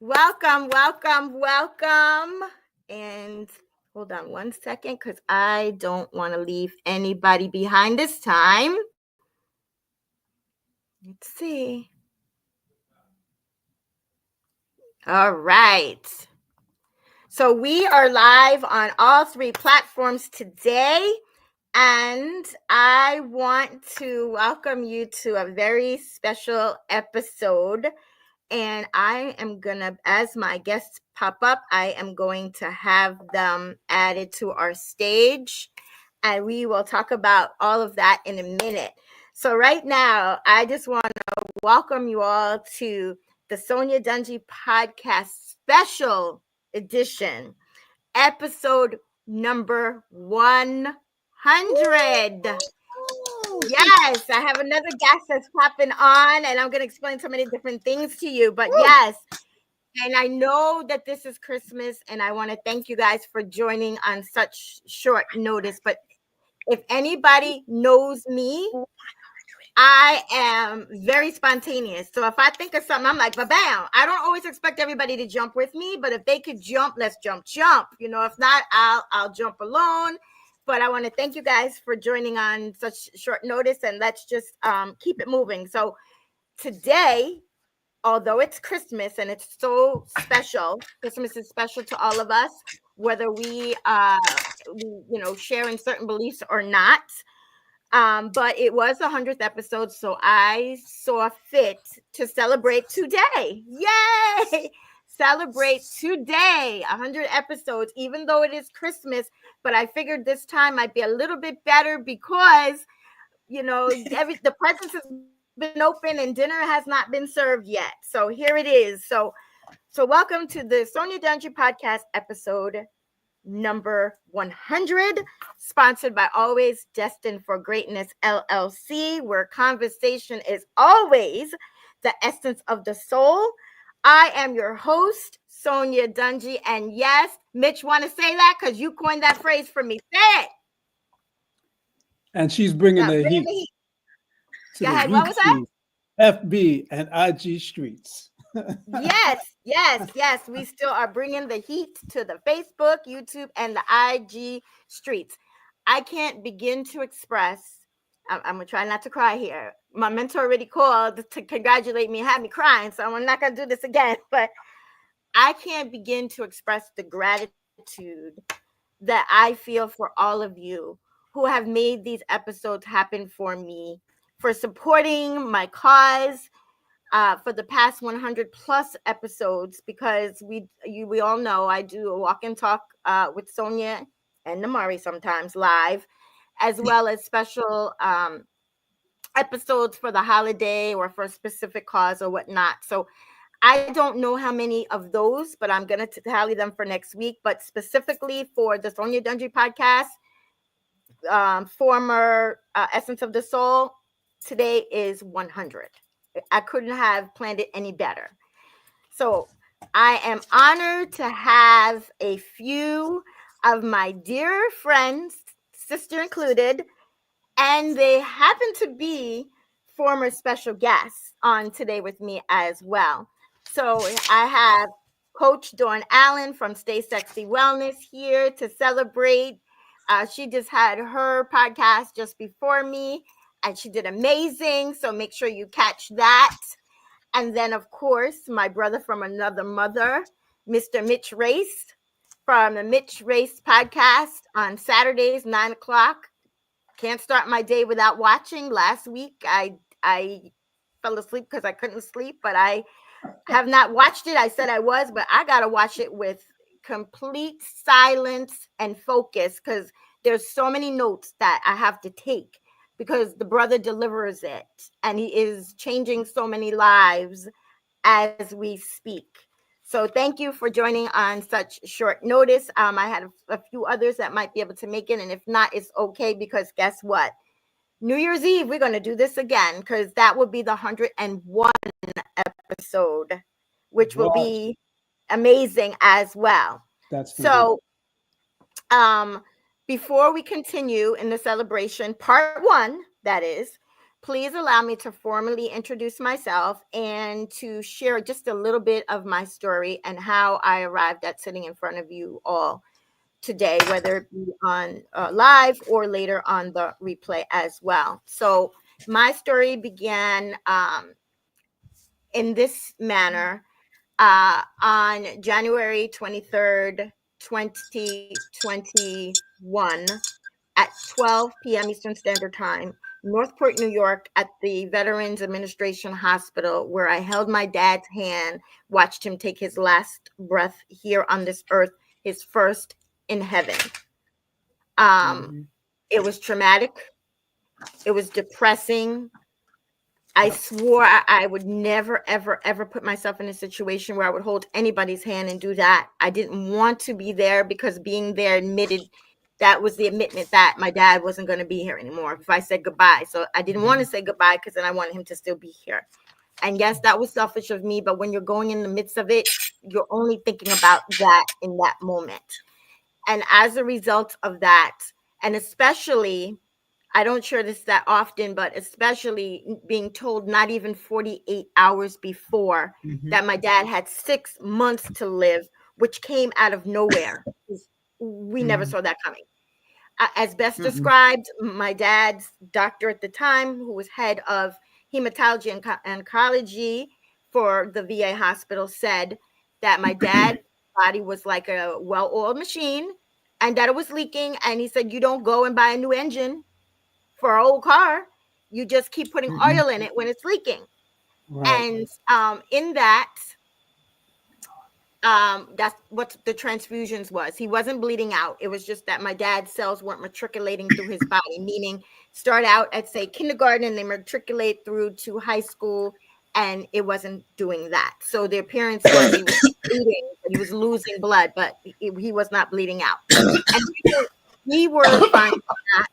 Welcome, welcome, welcome. And hold on one second because I don't want to leave anybody behind this time. Let's see. All right. So we are live on all three platforms today. And I want to welcome you to a very special episode. And I am going to, as my guests pop up, I am going to have them added to our stage. And we will talk about all of that in a minute. So, right now, I just want to welcome you all to the Sonya Dungee podcast special edition, episode number 100. Yes, I have another guest that's popping on, and I'm going to explain so many different things to you. But yes, and I know that this is Christmas, and I want to thank you guys for joining on such short notice. But if anybody knows me, I am very spontaneous. So if I think of something, I'm like, bam. I don't always expect everybody to jump with me, but if they could jump, let's jump. If not, I'll jump alone. But I want to thank you guys for joining on such short notice, and let's just keep it moving. So today, although it's Christmas and it's so special, Christmas is special to all of us, whether we share in certain beliefs or not. But it was the 100th episode, so I saw fit to celebrate today. Yay! Celebrate today, 100 episodes, even though it is Christmas. But I figured this time might be a little bit better because, the presents has been open and dinner has not been served yet. So here it is. So welcome to the Sonya Dungee podcast episode number 100, sponsored by Always Destined for Greatness LLC, where conversation is always the essence of the soul. I am your host, Sonya Dungee, and yes, Mitch, want to say that because you coined that phrase for me. Say it. And she's bringing the heat to Go the ahead. What was that? YouTube, FB, and IG streets. Yes. We still are bringing the heat to the Facebook, YouTube, and the IG streets. I can't begin to express. I'm gonna try not to cry here. My mentor already called to congratulate me and had me crying, so I'm not gonna do this again. But I can't begin to express the gratitude that I feel for all of you who have made these episodes happen for me, for supporting my cause, for the past 100 plus episodes, because we all know I do a walk and talk with Sonya and Namari sometimes live, as well as special episodes for the holiday or for a specific cause or whatnot. So I don't know how many of those, but I'm going to tally them for next week. But specifically for the Sonya Dungee podcast, former Essence of the Soul, today is 100. I couldn't have planned it any better. So I am honored to have a few of my dear friends, sister included, and they happen to be former special guests on today with me as well. So I have Coach Dawn Allen from Stay Sexy Wellness here to celebrate. She just had her podcast just before me, and she did amazing. So make sure you catch that. And then, of course, my brother from another mother, Mr. Mitch Race from the Mitch Race podcast on Saturdays, 9:00. Can't start my day without watching. Last week, I fell asleep because I couldn't sleep, but I have not watched it. I said I was, but I got to watch it with complete silence and focus because there's so many notes that I have to take because the brother delivers it and he is changing so many lives as we speak. So thank you for joining on such short notice. I had a few others that might be able to make it, and if not, it's okay because guess what? New Year's Eve, we're going to do this again because that will be the 101 episode, which will be amazing as well. That's so. Before we continue in the celebration, part one, that is, please allow me to formally introduce myself and to share just a little bit of my story and how I arrived at sitting in front of you all today, whether it be on live or later on the replay as well. So my story began in this manner on January 23rd, 2021 at 12 p.m. Eastern Standard Time, Northport, New York, at the Veterans Administration Hospital, where I held my dad's hand, watched him take his last breath here on this earth, his first in heaven. It was traumatic. It was depressing. I swore I would never, ever, ever put myself in a situation where I would hold anybody's hand and do that. I didn't want to be there because being there that was the admittance that my dad wasn't going to be here anymore if I said goodbye. So I didn't want to say goodbye because then I wanted him to still be here. And yes, that was selfish of me. But when you're going in the midst of it, you're only thinking about that in that moment. And as a result of that, and especially, I don't share this that often, but especially being told not even 48 hours before that my dad had 6 months to live, which came out of nowhere. We never saw that coming. As best described, my dad's doctor at the time, who was head of hematology and oncology for the VA hospital, said that my dad's body was like a well-oiled machine and that it was leaking. And he said, you don't go and buy a new engine for an old car. You just keep putting oil in it when it's leaking. Right. And in that, that's what the transfusions was. He wasn't bleeding out. It was just that my dad's cells weren't matriculating through his body, meaning start out at, say, kindergarten and they matriculate through to high school, and it wasn't doing that. So the appearance was he was bleeding, he was losing blood, but he was not bleeding out. And we were fine with that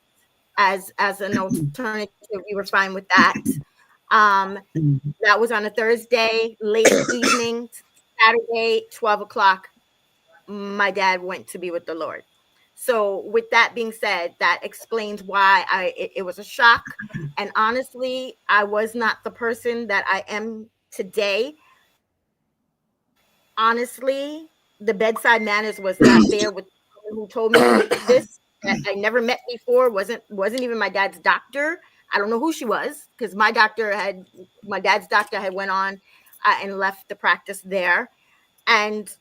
as an alternative. We were fine with that. That was on a Thursday, late evening. Saturday, 12 o'clock, my dad went to be with the Lord. So with that being said, that explains why it was a shock. And honestly, I was not the person that I am today. Honestly, the bedside manners was not there with someone who told me this that I never met before, wasn't even my dad's doctor. I don't know who she was because my dad's doctor had went on and left the practice there. And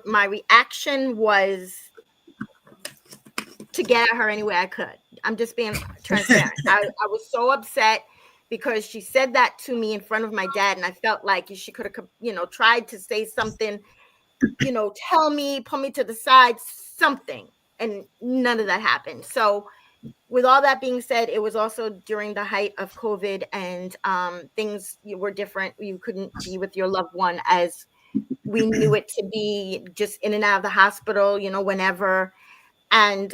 my reaction was to get at her any way I could. I'm just being transparent. I was so upset because she said that to me in front of my dad, and I felt like she could have, tried to say something, tell me, pull me to the side, something, and none of that happened. So with all that being said, it was also during the height of COVID, and things were different. You couldn't be with your loved one as we knew it to be, just in and out of the hospital, whenever. And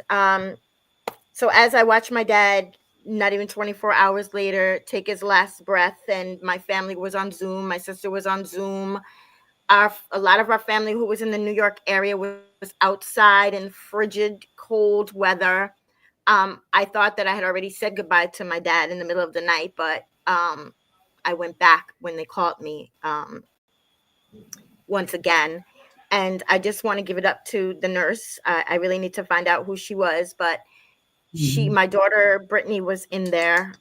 so as I watched my dad, not even 24 hours later, take his last breath, and my family was on Zoom, my sister was on Zoom. A lot of our family who was in the New York area was outside in frigid, cold weather. I thought that I had already said goodbye to my dad in the middle of the night, but I went back when they called me once again. And I just want to give it up to the nurse. I really need to find out who she was, but my daughter, Brittany, was in there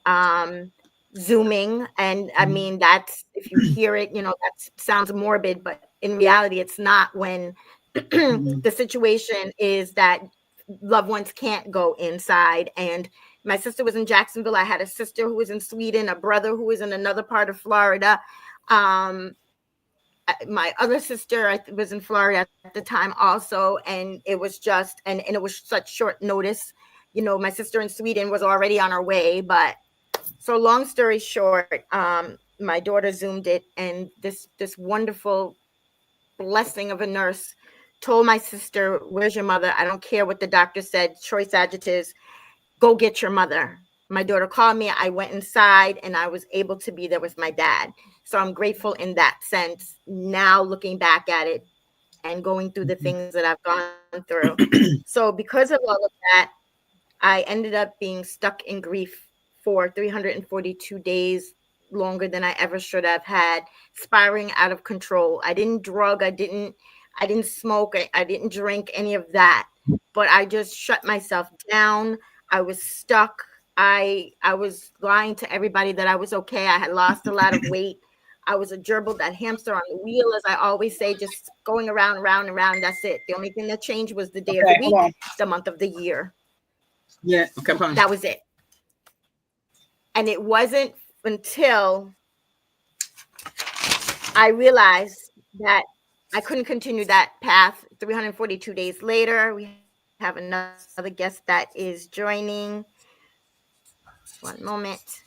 Zooming. And I mean, that's, if you hear it, that sounds morbid, but in reality, it's not, when the situation is that loved ones can't go inside. And my sister was in Jacksonville. I had a sister who was in Sweden, a brother who was in another part of Florida. My other sister was in Florida at the time also. And it was just, and it was such short notice. My sister in Sweden was already on her way. But so long story short, my daughter Zoomed it, and this wonderful blessing of a nurse told my sister, "Where's your mother? I don't care what the doctor said, choice adjectives, go get your mother." My daughter called me. I went inside and I was able to be there with my dad. So I'm grateful in that sense. Now looking back at it and going through the things that I've gone through. So because of all of that, I ended up being stuck in grief for 342 days, longer than I ever should have had, spiraling out of control. I didn't drug, I didn't smoke, I didn't drink any of that. But I just shut myself down. I was stuck. I was lying to everybody that I was okay. I had lost a lot of weight. I was a gerbil, that hamster on the wheel, as I always say, just going around, around, around. That's it. The only thing that changed was the day of the Okay, hold week, on. the month of the year. Yeah, okay, fine. That was it. And it wasn't until I realized that I couldn't continue that path. 342 days later, we have another guest that is joining. One moment.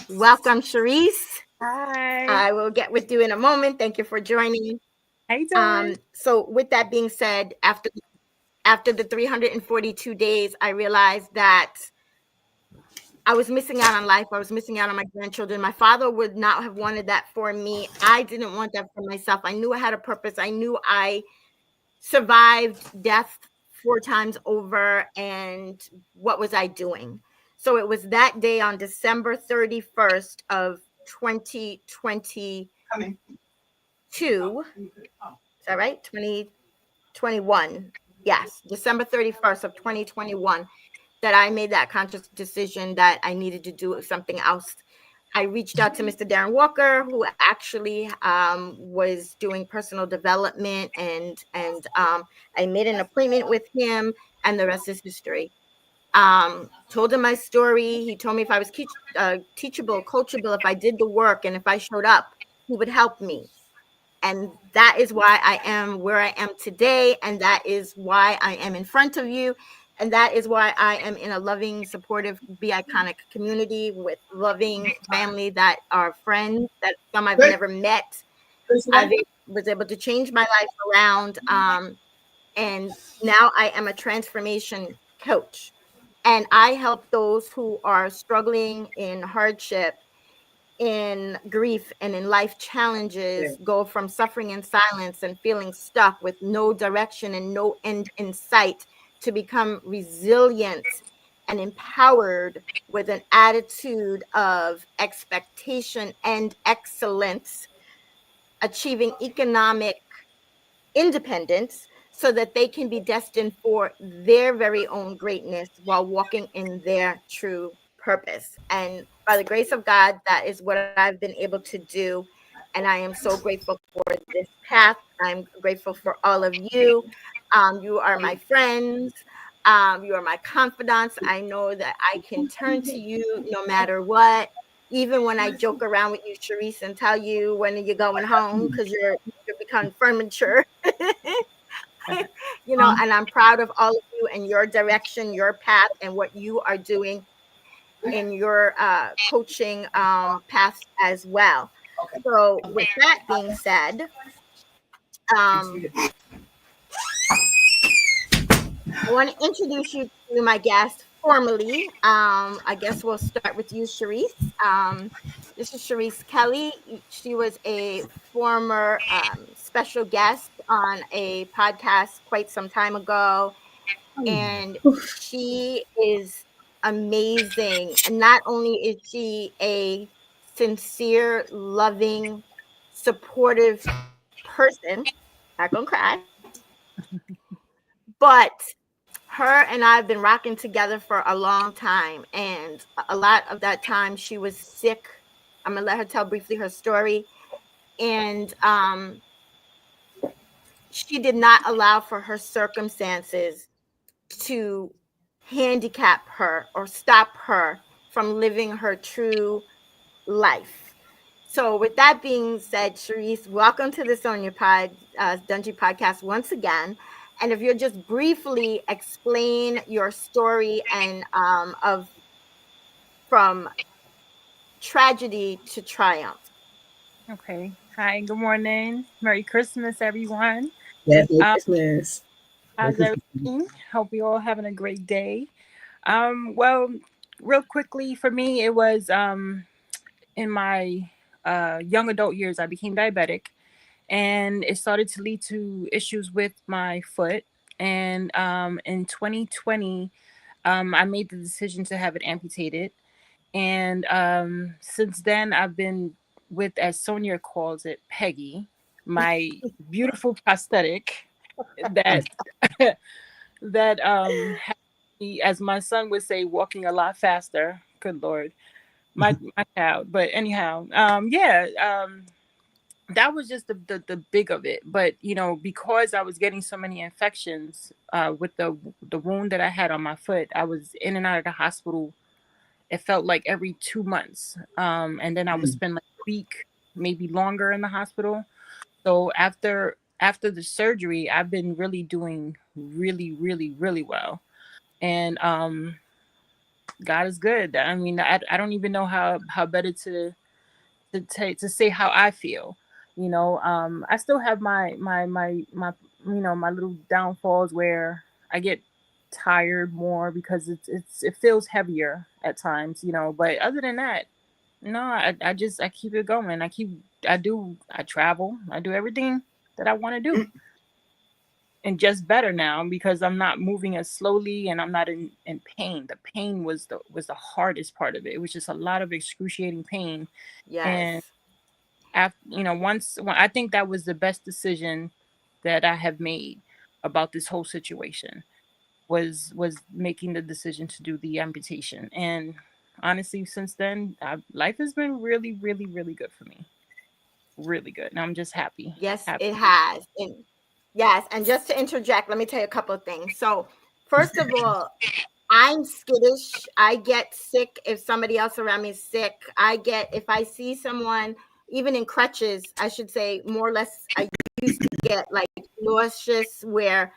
Welcome, Sharice. Hi. I will get with you in a moment. Thank you for joining. How you doing? So with that being said, after the 342 days, I realized that I was missing out on life. I was missing out on my grandchildren. My father would not have wanted that for me. I didn't want that for myself. I knew I had a purpose. I knew I survived death 4 times over, and what was I doing? So it was that day on December 31st of 2022. Is that right? 2021. Yes, December 31st of 2021, that I made that conscious decision that I needed to do something else. I reached out to Mr. Darren Walker, who actually was doing personal development, and I made an appointment with him, and the rest is history. Told him my story. He told me if I was teachable, coachable, if I did the work, and if I showed up, he would help me. And that is why I am where I am today. And that is why I am in front of you. And that is why I am in a loving, supportive, Be Iconic community with loving family that are friends, that some I've never met. I was able to change my life around. And now I am a transformation coach. And I help those who are struggling in hardship, in grief, and in life challenges go from suffering in silence and feeling stuck with no direction and no end in sight to become resilient and empowered with an attitude of expectation and excellence, achieving economic independence so that they can be destined for their very own greatness while walking in their true purpose. And by the grace of God, that is what I've been able to do. And I am so grateful for this path. I'm grateful for all of you. You are my friends. You are my confidants. I know that I can turn to you no matter what. Even when I joke around with you, Sharice, and tell you when you're going home because you're become furniture. And I'm proud of all of you and your direction, your path, and what you are doing in your coaching path as well. So with that being said, I want to introduce you to my guest formally. I guess we'll start with you, Sharice. This is Sharice Kelly. She was a former special guest on a podcast quite some time ago, and she is amazing. And not only is she a sincere, loving, supportive person, not gonna cry, but her and I have been rocking together for a long time, and a lot of that time she was sick. I'm gonna let her tell briefly her story. And she did not allow for her circumstances to handicap her or stop her from living her true life. So with that being said, Sharice, welcome to the Sonya Dungee podcast once again. And if you'll just briefly explain your story and of from tragedy to triumph. Okay. Hi, good morning. Merry Christmas, everyone. Yes, Merry Um, Christmas. Merry how's Christmas. everything? Hope you all having a great day. Well, real quickly for me, it was in my young adult years, I became diabetic, and it started to lead to issues with my foot. And in 2020, I made the decision to have it amputated. And since then, I've been with, as Sonia calls it, Peggy, my beautiful prosthetic that that has me, as my son would say, walking a lot faster. Good Lord, my child. But anyhow, yeah, that was just the big of it. But because I was getting so many infections with the wound that I had on my foot, I was in and out of the hospital. It felt like every 2 months, and then I would spend like a week, maybe longer, in the hospital. So after the surgery, I've been really doing really, really, really well. And God is good. I mean, I don't even know how better to say how I feel. I still have my my little downfalls where I get tired more because it feels heavier at times. But other than that, no, I keep it going. I travel, I do everything that I want to do, and just better now because I'm not moving as slowly and I'm not in pain. The pain was the hardest part of it. It was just a lot of excruciating pain. And Yes. after, when I think that was the best decision that I have made about this whole situation, was making the decision to do the amputation. And honestly, since then, life has been really, really, really good for me. Really good. And I'm just happy. Yes, Happy. it has. And yes, and just to interject, let me tell you a couple of things. So, first of all, I'm skittish. I get sick if somebody else around me is sick. If I see someone, even in crutches, I should say, more or less, I used to get like nauseous where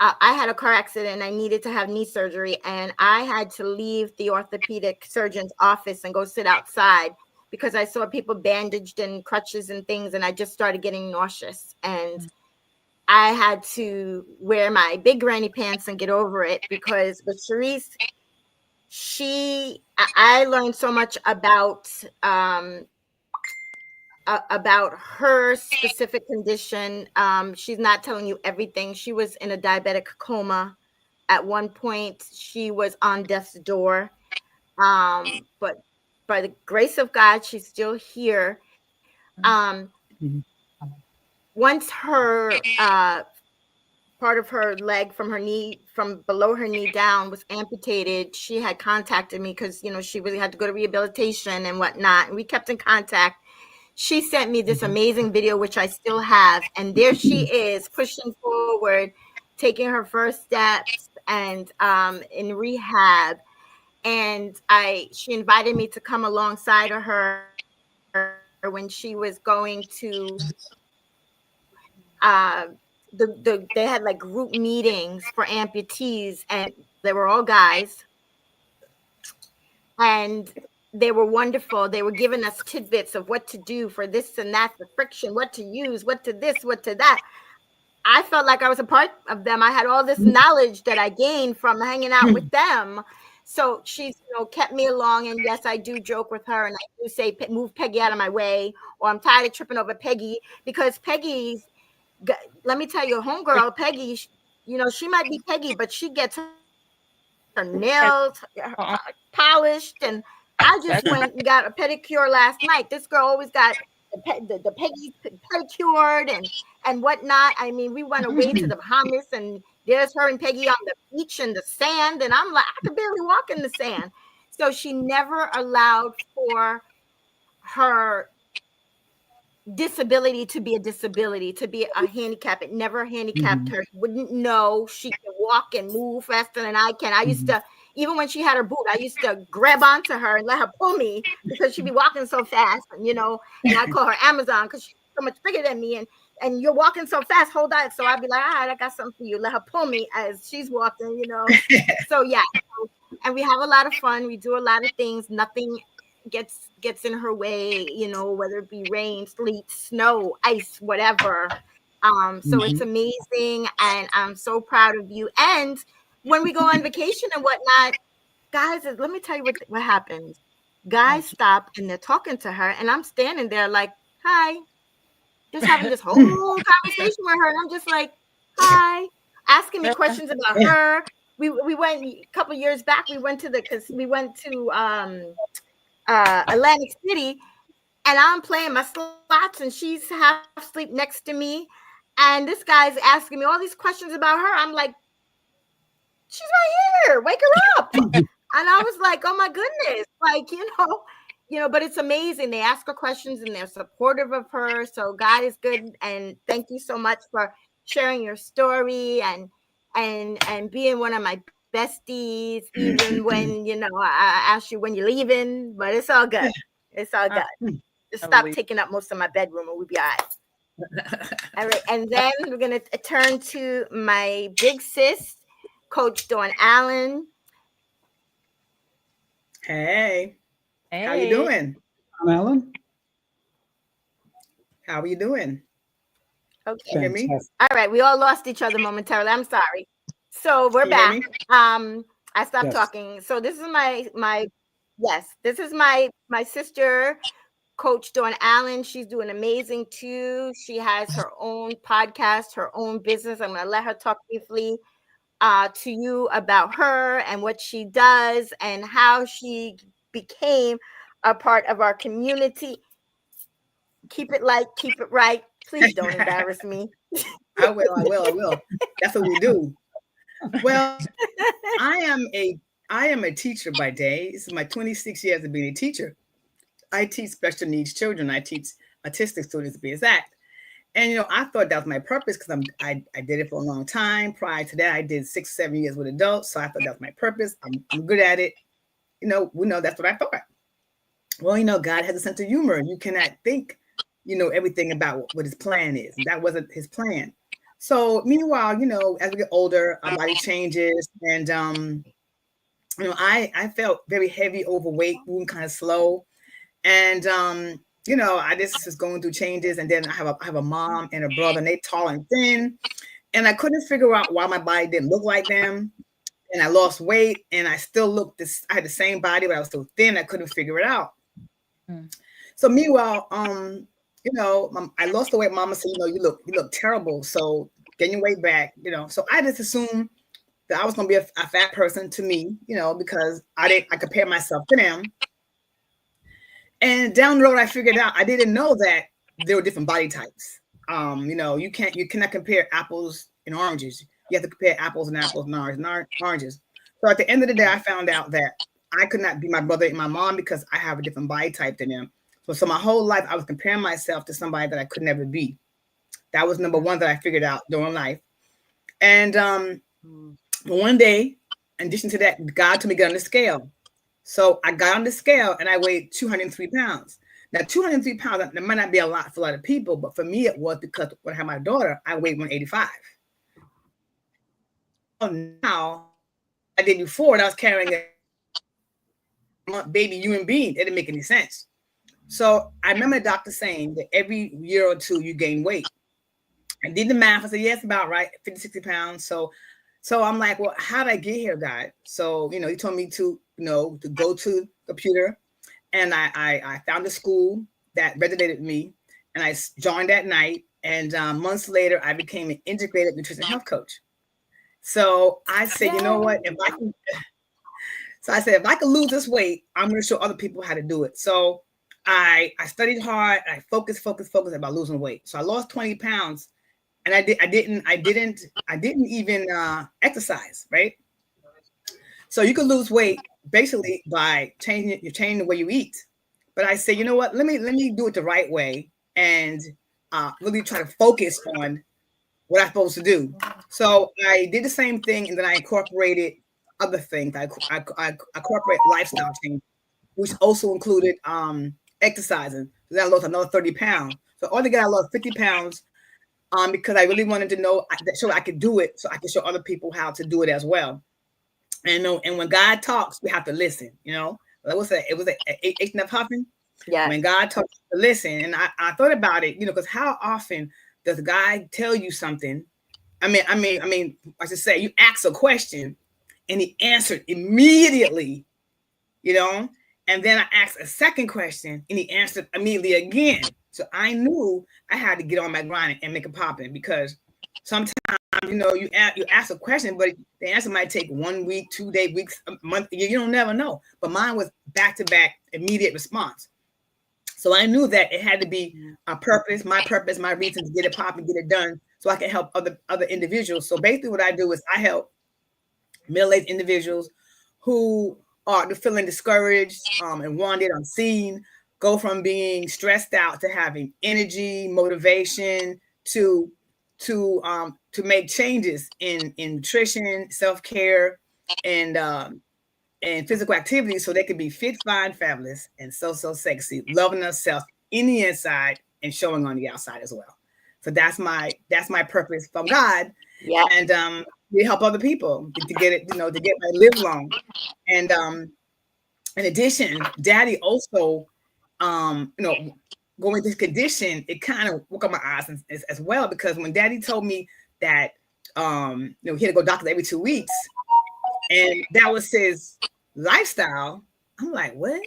I had a car accident and I needed to have knee surgery, and I had to leave the orthopedic surgeon's office and go sit outside because I saw people bandaged in crutches and things, and I just started getting nauseous. And I had to wear my big granny pants and get over it because with Charisse, I learned so much about her specific condition. She's not telling you everything. She was in a diabetic coma. At one point, she was on death's door. But by the grace of God, she's still here. Um, Once her part of her leg from her knee, from below her knee down, was amputated, she had contacted me because she really had to go to rehabilitation and whatnot, and we kept in contact. She sent me this amazing video, which I still have, and there she is pushing forward, taking her first steps, and in rehab. And she invited me to come alongside of her when she was going to they had like group meetings for amputees, and they were all guys, and they were wonderful. They were giving us tidbits of what to do for this and that, the friction, what to use, what to this, what to that. I felt like I was a part of them. I had all this knowledge that I gained from hanging out with them. So she's, kept me along. And yes, I do joke with her and I do say, move Peggy out of my way, or I'm tired of tripping over Peggy, because let me tell you, homegirl, Peggy, she might be Peggy, but she gets her nails polished. And I just went and got a pedicure last night. This girl always got the Peggy pedicured and whatnot. I mean, we went away to the Bahamas, and there's her and Peggy on the beach in the sand, and I'm like, I could barely walk in the sand. So she never allowed for her disability to be a disability, to be a handicap. It never handicapped her. Wouldn't know she can walk and move faster than I can. I used to, even when she had her boot, I used to grab onto her and let her pull me because she'd be walking so fast, and I call her Amazon because she's so much bigger than me, and you're walking so fast, hold on. So I'd be like, all right, I got something for you. Let her pull me as she's walking. So yeah, and we have a lot of fun. We do a lot of things. Nothing gets in her way, whether it be rain, sleet, snow, ice, whatever. So it's amazing, and I'm so proud of you. And when we go on vacation and whatnot, guys, let me tell you what happens. Guys stop and they're talking to her, and I'm standing there like, hi, just having this whole conversation with her, and I'm just like, hi, asking me questions about her, we went a couple years back. We went to Atlantic City, and I'm playing my slots, and she's half asleep next to me, and this guy's asking me all these questions about her. I'm like, she's right here. Wake her up. And I was like, oh my goodness, like, but it's amazing. They ask her questions and they're supportive of her. So God is good. And thank you so much for sharing your story and being one of my besties, even when, I asked you when you're leaving, but it's all good. It's all good. Just stop taking up most of my bedroom and we'll be all right. All right. And then we're going to turn to my big sis, Coach Dawn Allen. Hey. How you doing? I'm Alan. How are you doing? Okay. Hear me? All right. We all lost each other momentarily. I'm sorry. So we're back. I stopped talking. So this is this is my sister, Coach Dawn Allen. She's doing amazing too. She has her own podcast, her own business. I'm going to let her talk briefly to you about her and what she does and how she became a part of our community. Keep it light, keep it right. Please don't embarrass me. I will. That's what we do. Well, I am a teacher by day. This is my 26 years of being a teacher. I teach special needs children. I teach autistic students, to be exact. And I thought that was my purpose because I did it for a long time. Prior to that, I did 6-7 years with adults. So I thought that was my purpose. I'm good at it. That's what I thought. Well, God has a sense of humor. You cannot think, everything about what his plan is. And that wasn't his plan. So meanwhile, as we get older, our body changes. And, I felt very heavy, overweight, moving kind of slow. And, I just was going through changes. And then I have a mom and a brother, and they tall and thin. And I couldn't figure out why my body didn't look like them. And I lost weight and I still I had the same body, but I was so thin, I couldn't figure it out. So meanwhile, I lost the weight. Mama said, you look terrible. So getting your weight back, so I just assumed that I was going to be a fat person to me, because I compared myself to them. And down the road, I figured out, I didn't know that there were different body types. You cannot compare apples and oranges. You have to compare apples and oranges. So at the end of the day, I found out that I could not be my brother and my mom because I have a different body type than them. So my whole life, I was comparing myself to somebody that I could never be. That was number one that I figured out during life. And one day, in addition to that, God told me to get on the scale. So I got on the scale and I weighed 203 pounds. Now, 203 pounds, that might not be a lot for a lot of people, but for me, it was because when I had my daughter, I weighed 185. Now, I did before, and I was carrying a baby human being. It didn't make any sense. So I remember the doctor saying that every year or two, you gain weight. I did the math. I said, yeah, it's about right, 50, 60 pounds. So I'm like, well, how did I get here, God? So, he told me to go to the computer. And I found a school that resonated with me. And I joined that night. And months later, I became an integrated nutrition health coach. So I said, you know what? If I could lose this weight, I'm going to show other people how to do it. So I studied hard. I focused about losing weight. So I lost 20 pounds. And I didn't even exercise, right? So you could lose weight basically by changing the way you eat. But I said, you know what? Let me do it the right way and really try to focus on what I'm supposed to do. So I did the same thing, and then I incorporated other things. I incorporate lifestyle change, which also included exercising. So then I lost another 30 pounds. So altogether, I lost 50 pounds. Because I really wanted to know so I could do it, so I could show other people how to do it as well. And when God talks, we have to listen. It was a H.N.F. Huffman. Yeah. When God talks, to listen. And I thought about it, because how often does God tell you something? I should say, you ask a question, and he answered immediately. And then I asked a second question, and he answered immediately again. So I knew I had to get on my grind and make it popping, because sometimes you ask a question, but the answer might take 1 week, 2 day, weeks, a month. You don't never know. But mine was back to back, immediate response. So I knew that it had to be a purpose, my reason to get it popping, get it done, so I can help other individuals. So basically, what I do is I help middle-aged individuals who are feeling discouraged and wanted, unseen, go from being stressed out to having energy, motivation, to make changes in nutrition, self-care, and physical activity, so they can be fit, fine, fabulous, and so sexy, loving themselves in the inside and showing on the outside as well. So that's my purpose from God. Yeah. And we help other people to get it, to get my live long. And in addition, Daddy also, going this condition, it kind of woke up my eyes as well, because when Daddy told me that he had to go to doctor every 2 weeks, and that was his lifestyle, I'm like, what?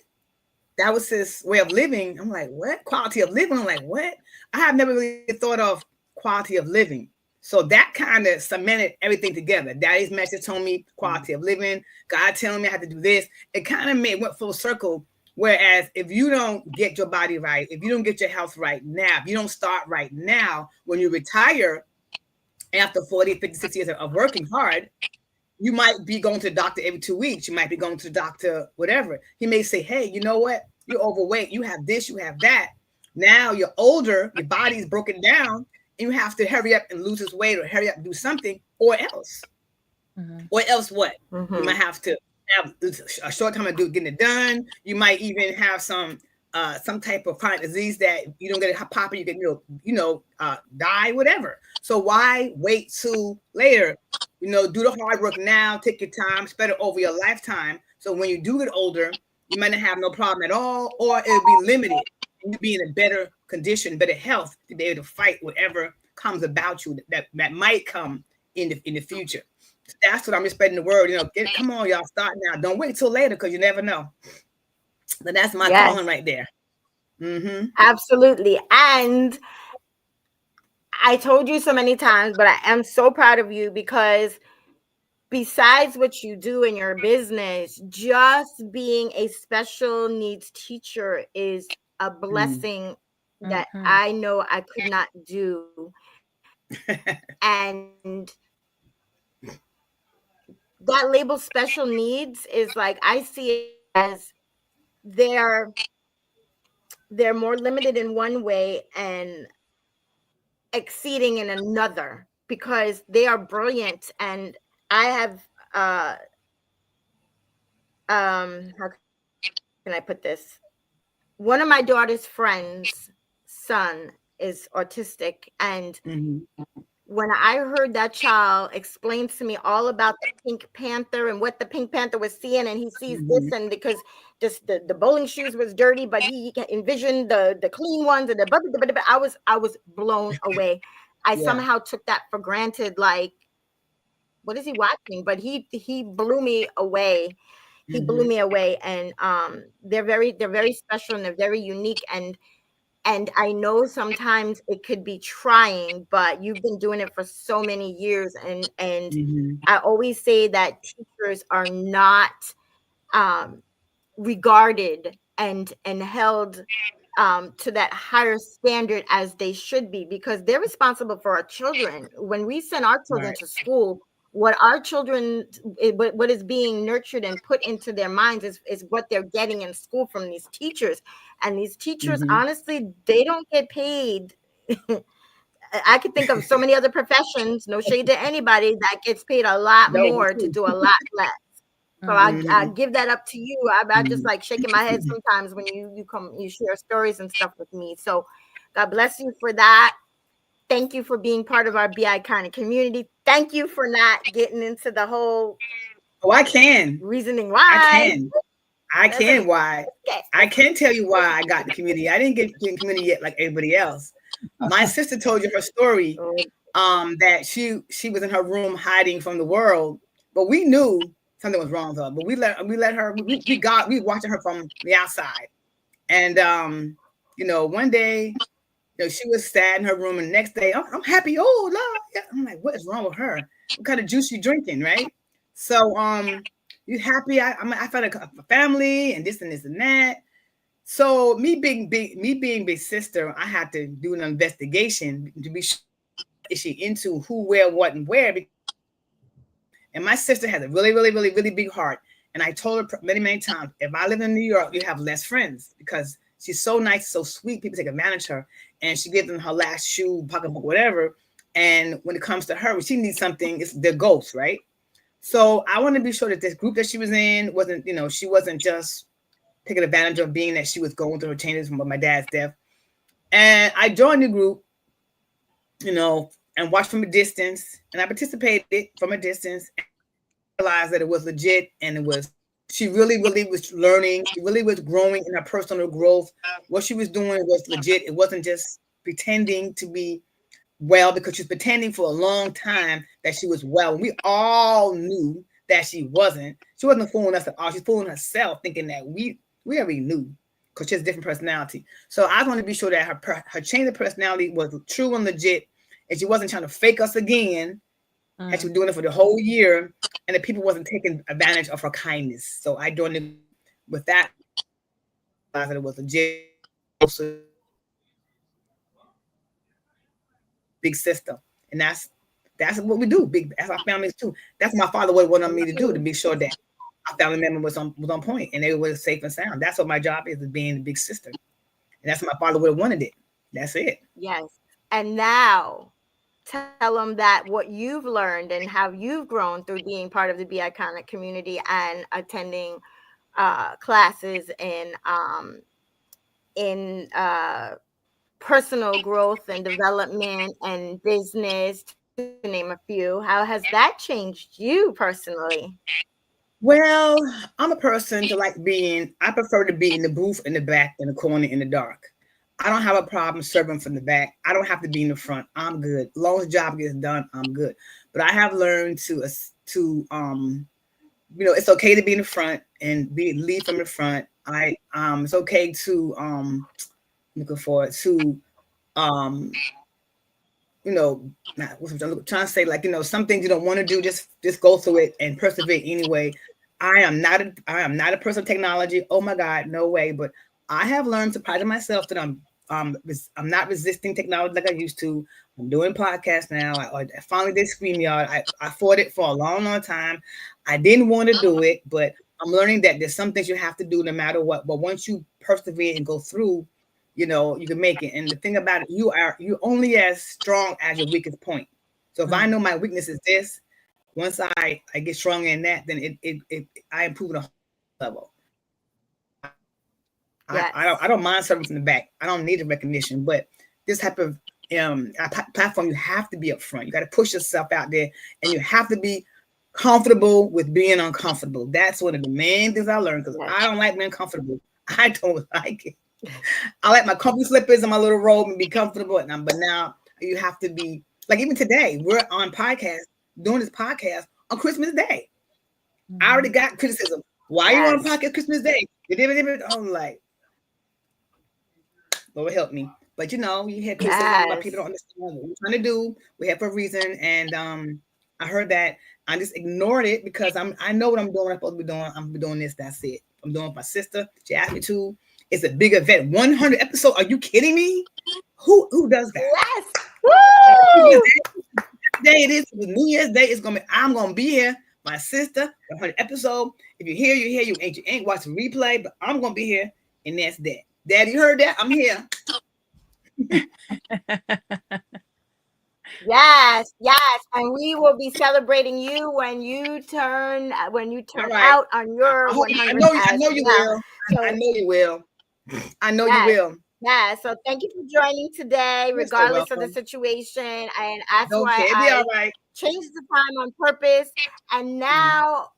That was his way of living. I'm like, what? Quality of living? I'm like, what? I have never really thought of quality of living. So that kind of cemented everything together. Daddy's message told me quality of living. God telling me I had to do this. It kind of went full circle. Whereas if you don't get your body right, if you don't get your health right now, if you don't start right now, when you retire after 40, 50, 60 years of working hard, you might be going to the doctor every 2 weeks. You might be going to the doctor, whatever. He may say, hey, you know what? You're overweight. You have this, you have that. Now you're older, your body's broken down, and you have to hurry up and lose this weight, or hurry up and do something, or else. Or else what? You might have to have a short time to getting it done. You might even have some type of chronic disease that you don't get it popping, you get die, whatever. So why wait till later? Do the hard work now, take your time, spread it over your lifetime. So when you do get older, you might not have no problem at all, or it'll be limited. You'll be in a better condition, better health to be able to fight whatever comes about you that might come in the future. So that's what I'm spreading the word. Come on, y'all, start now. Don't wait till later, because you never know. But that's my calling right there. Absolutely. And I told you so many times, but I am so proud of you, because besides what you do in your business, just being a special needs teacher is a blessing that I know I could not do. And that label special needs is like, I see it as they're more limited in one way and exceeding in another, because they are brilliant. And I have how can I put this? One of my daughter's friends' son is autistic, and when I heard that child explain to me all about the Pink Panther and what the Pink Panther was seeing, and he sees this, and because just the bowling shoes was dirty, but he envisioned the clean ones, and I was blown away. I somehow took that for granted, like, what is he watching? But he blew me away. He blew me away. And they're very special, and they're very unique. And I know sometimes it could be trying, but you've been doing it for so many years. And I always say that teachers are not regarded and held to that higher standard as they should be, because they're responsible for our children. When we send our children to school, what our children, what is being nurtured and put into their minds is what they're getting in school from these teachers. And these teachers, honestly, they don't get paid. I could think of so many other professions, no shade to anybody, that gets paid a lot more to do a lot less. So I give that up to you. I just like shaking my head sometimes when you share stories and stuff with me. So God bless you for that. Thank you for being part of our Be Iconic community. Thank you for not getting into the whole I can reasoning why. I can why. Okay. I can tell you why I got the community. I didn't get the community yet like everybody else. My sister told you her story, that she was in her room hiding from the world, but we knew something was wrong with her. But we let her. We watching her from the outside, and one day She was sad in her room, and the next day, I'm happy. Oh, Lord. Yeah. I'm like, what is wrong with her? What kind of juice you drinking, right? So, you happy? I found a family, and this and this and that. So me being big sister, I had to do an investigation to be sure is she into who, where, what, and where. And my sister has a really, really, really, really big heart. And I told her many, many times, if I live in New York, you have less friends because she's so nice, so sweet. People take advantage of her, and she gives them her last shoe, pocketbook, whatever. And when it comes to her, when she needs something, it's the ghost, right? So I want to be sure that this group that she was in wasn't, she wasn't just taking advantage of being that she was going through her changes from my dad's death. And I joined the group, and watched from a distance, and I participated from a distance and realized that it was legit, and she really, really was learning. She really was growing in her personal growth. What she was doing was legit. It wasn't just pretending to be well, because she was pretending for a long time that she was well. We all knew that she wasn't. She wasn't fooling us at all. She's fooling herself, thinking that we already knew, because she has a different personality. So I want to be sure that her change of personality was true and legit, and she wasn't trying to fake us again. And she was doing it for the whole year, and the people wasn't taking advantage of her kindness. So I joined it with that. I realized that it was legit. Big sister, and that's what we do. Big, as our families too. That's what my father would want me to do, to be sure that our family member was on point and they were safe and sound. That's what my job is being the big sister, and that's what my father would have wanted it. That's it. Yes, and now tell them that what you've learned and how you've grown through being part of the Be Iconic community and attending classes in personal growth and development and business, to name a few. How has that changed you personally? Well, I'm a person to I prefer to be in the booth, in the back, in the corner, in the dark. I don't have a problem serving from the back. I don't have to be in the front. I'm good. As long as the job gets done, I'm good. But I have learned to it's okay to be in the front and lead from the front. It's okay to looking forward to I'm trying to say, some things you don't want to do, just go through it and persevere anyway. I am not a person of technology. Oh my God, no way. But I have learned to pride myself that I'm not resisting technology like I used to. I'm doing podcasts now. I finally did StreamYard. I fought it for a long, long time. I didn't want to do it, but I'm learning that there's some things you have to do no matter what. But once you persevere and go through, you can make it. And the thing about it, you're only as strong as your weakest point. So if I know my weakness is this, once I get stronger in that, then I improve the level. Yes. I don't mind serving from the back. I don't need the recognition, but this type of platform, you have to be up front. You got to push yourself out there, and you have to be comfortable with being uncomfortable. That's one of the main things I learned, because I don't like being comfortable. I don't like it. I like my comfy slippers and my little robe and be comfortable. But now you have to be like, even today, we're on doing this podcast on Christmas Day. I already got criticism. Why are you on podcast Christmas Day? I'm like, Lord help me. But you hear criticism about people don't understand what we're trying to do. We're here for a reason. And I heard that. I just ignored it because I know what I'm doing. I'm supposed to be doing. I'm doing this. That's it. I'm doing it with my sister. She asked me to. It's a big event. 100 episodes. Are you kidding me? Who does that? Yes. Woo! Day it is. New Year's Day is gonna be. I'm gonna be here. My sister, 100 episode. If you hear, you hear. You ain't watching replay, but I'm gonna be here, and that's that. Daddy, you heard that? I'm here. Yes, and we will be celebrating you when you turn out on your 100th. I know you will. I know you will. I know you will. Yeah, so thank you for joining today, regardless of the situation. And that's why I changed the time on purpose. And now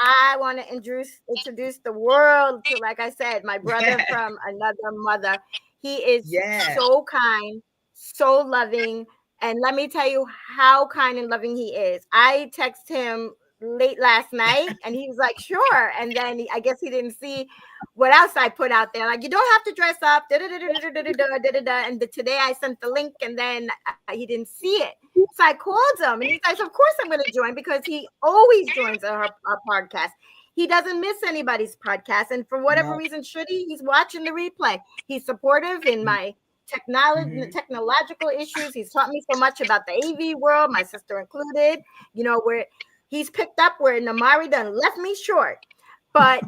I want to introduce the world to, like I said, my brother from another mother. He is so kind, so loving. And let me tell you how kind and loving he is. I text him late last night? And he was like, sure. And then I guess he didn't see what else I put out there. Like, you don't have to dress up. And today I sent the link, and then he didn't see it. So I called him, and he says, of course I'm going to join, because he always joins our podcast. He doesn't miss anybody's podcast. And for whatever reason, should he? He's watching the replay. He's supportive in my technological issues. He's taught me so much about the AV world, my sister included, where he's picked up where Namari done left me short. But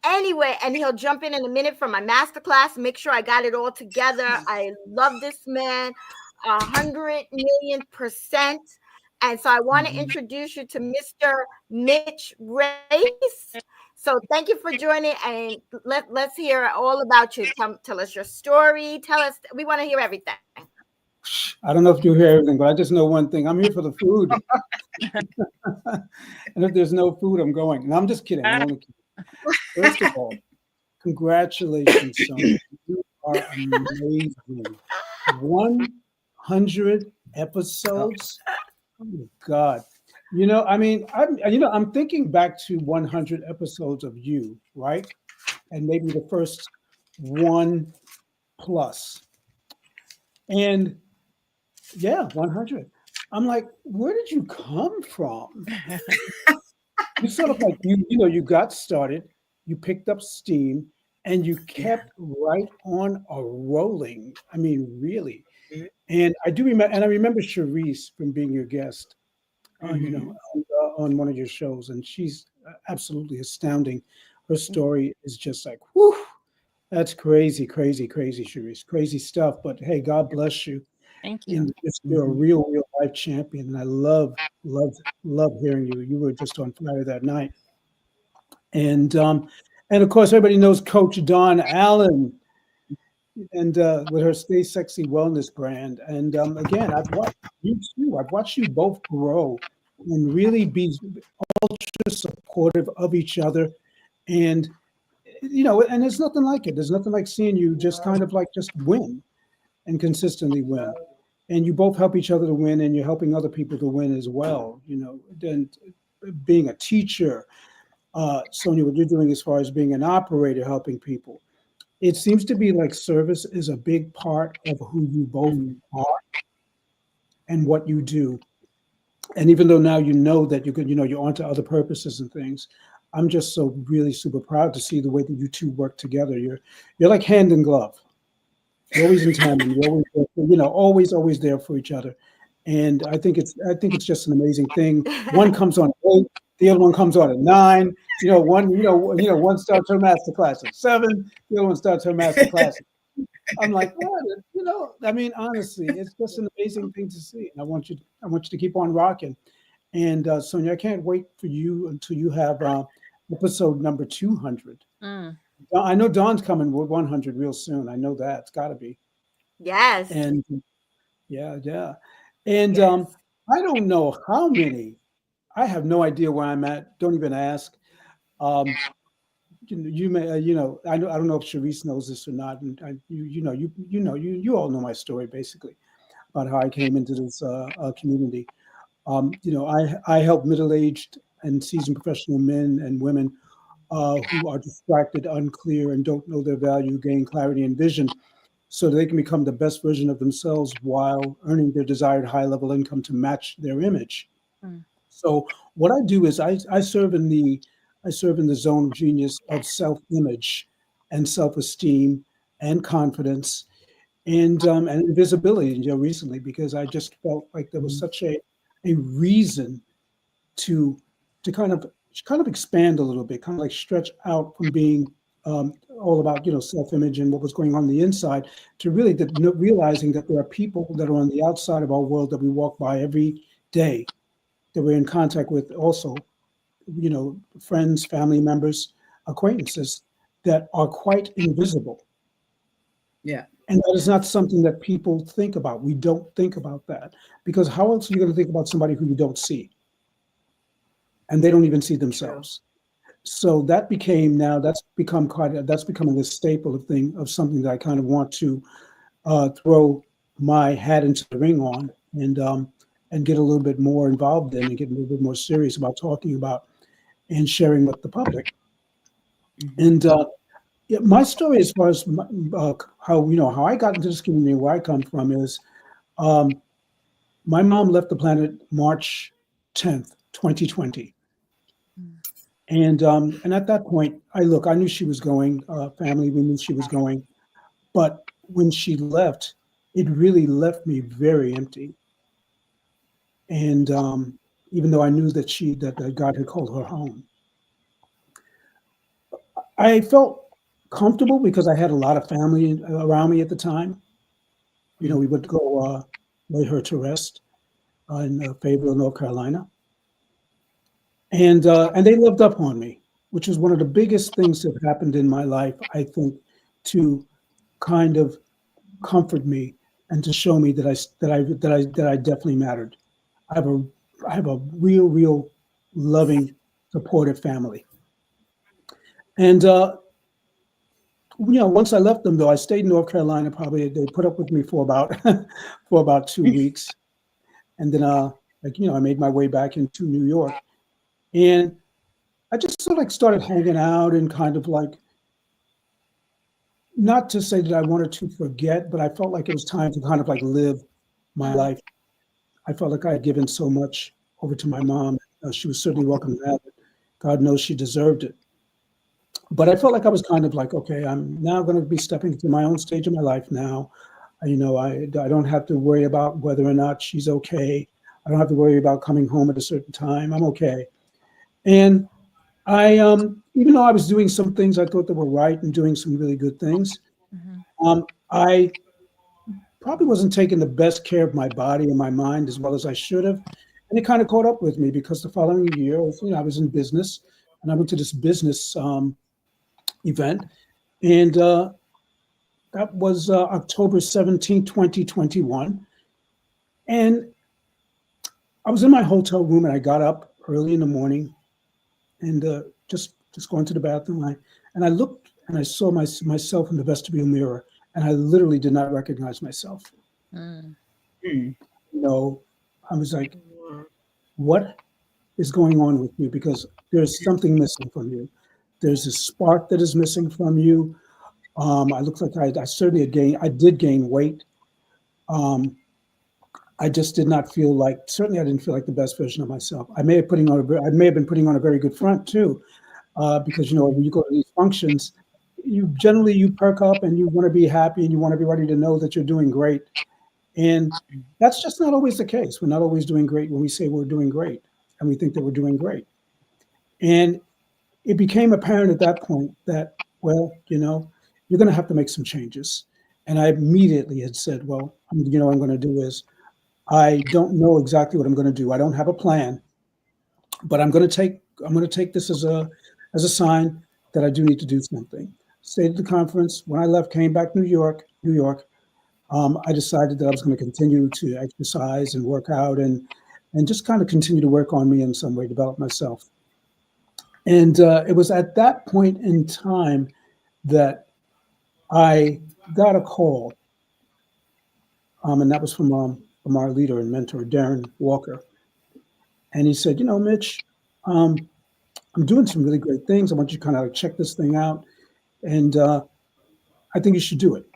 anyway, and he'll jump in a minute for my masterclass, make sure I got it all together. I love this man 100,000,000%. And so I want to introduce you to Mr. Mitch Race. So thank you for joining, and let's hear all about you. Tell us your story. Tell us, we want to hear everything. I don't know if you hear everything, but I just know one thing. I'm here for the food. And if there's no food, I'm going. And I'm just kidding. I'm only kidding. First of all, congratulations, Sonya. You are amazing. 100 episodes. Oh my God. I'm thinking back to 100 episodes of you, right? And maybe the first 1+. And yeah, 100. I'm like, where did you come from? You sort of like, you got started, you picked up steam, and you kept right on rolling. I mean, really. And I do remember, and I remember Charisse from being your guest, on one of your shows, and she's absolutely astounding. Her story is just like, whew, that's crazy, Charisse, crazy stuff. But hey, God bless you. Thank you. You're a real life champion, and I love hearing you. You were just on fire that night, and of course everybody knows Coach Dawn Allen, and with her Stay Sexy Wellness brand. And again, I've watched you too. I've watched you both grow and really be ultra supportive of each other. And and there's nothing like it. There's nothing like seeing you just kind of like just win and consistently win. And you both help each other to win, and you're helping other people to win as well. Then being a teacher, Sonya, what you're doing as far as being an operator, helping people. It seems to be like service is a big part of who you both are and what you do. And even though now that you're onto other purposes and things, I'm just so really super proud to see the way that you two work together. You're like hand in glove. You're always in tandem. You're always there for each other. And I think it's just an amazing thing. One comes on at 8, the other one comes on at 9. One starts her master class at 7, the other one starts her master class. I'm like, what? Honestly, it's just an amazing thing to see. And I want you to keep on rocking. And Sonya, I can't wait for you until you have episode number 200. I know Dawn's coming with 100 real soon. I know that. It's got to be. Yes. And yeah. And I don't know how many. I have no idea where I'm at. Don't even ask. You may, I don't know if Charisse knows this or not. And you all know my story basically about how I came into this community. I help middle-aged and seasoned professional men and women who are distracted, unclear, and don't know their value, gain clarity and vision, so they can become the best version of themselves while earning their desired high-level income to match their image. So what I do is I serve in the zone of genius of self-image and self-esteem and confidence and visibility. Recently, because I just felt like there was such a reason to kind of expand a little bit, kind of like stretch out from being all about self-image and what was going on the inside, to really realizing that there are people that are on the outside of our world that we walk by every day, that we're in contact with, also friends, family members, acquaintances that are quite invisible. Yeah. And that is not something that people think about. We don't think about that, because how else are you going to think about somebody who you don't see? And they don't even see themselves. So that's becoming a staple of something that I kind of want to throw my hat into the ring on, and and get a little bit more involved in and get a little bit more serious about talking about and sharing with the public. And yeah, my story, as far as how I got into this community, where I come from, is my mom left the planet March 10th, 2020. And at that point, I knew she was going, family, we knew she was going. But when she left, it really left me very empty. And even though I knew that God had called her home, I felt comfortable because I had a lot of family around me at the time. We would go lay her to rest in Fayetteville, North Carolina. And they lived up on me, which is one of the biggest things that happened in my life, I think, to kind of comfort me and to show me that I definitely mattered. I have a real loving, supportive family. And once I left them, though, I stayed in North Carolina. Probably they put up with me for about 2 weeks, and then I made my way back into New York. And I just sort of started hanging out and kind of not to say that I wanted to forget, but I felt like it was time to kind of live my life. I felt like I had given so much over to my mom. She was certainly welcome to have it. God knows she deserved it. But I felt like I was kind of okay, I'm now going to be stepping into my own stage of my life now. I don't have to worry about whether or not she's okay. I don't have to worry about coming home at a certain time. I'm okay. And I, even though I was doing some things I thought that were right and doing some really good things, I probably wasn't taking the best care of my body and my mind as well as I should have. And it kind of caught up with me because the following year, I was in business and I went to this business event. And that was October 17, 2021. And I was in my hotel room and I got up early in the morning and just going to the bathroom. And I looked and I saw myself in the vestibule mirror, and I literally did not recognize myself. I was like, what is going on with you? Because there's something missing from you. There's a spark that is missing from you. I looked like I certainly did gain weight. I just did not feel certainly I didn't feel like the best version of myself. I may have been putting on a very good front too, because when you go to these functions, you perk up and you want to be happy and you want everybody to know that you're doing great. And that's just not always the case. We're not always doing great when we say we're doing great and we think that we're doing great. And it became apparent at that point that, you're going to have to make some changes. And I immediately had said, what I'm going to do is, I don't know exactly what I'm going to do. I don't have a plan, but I'm going to take this as a sign that I do need to do something. Stayed at the conference. When I left, came back to New York. I decided that I was going to continue to exercise and work out and just kind of continue to work on me in some way, develop myself. And it was at that point in time that I got a call, and that was from our leader and mentor, Darren Walker. And he said, Mitch, I'm doing some really great things. I want you to kind of check this thing out. And I think you should do it.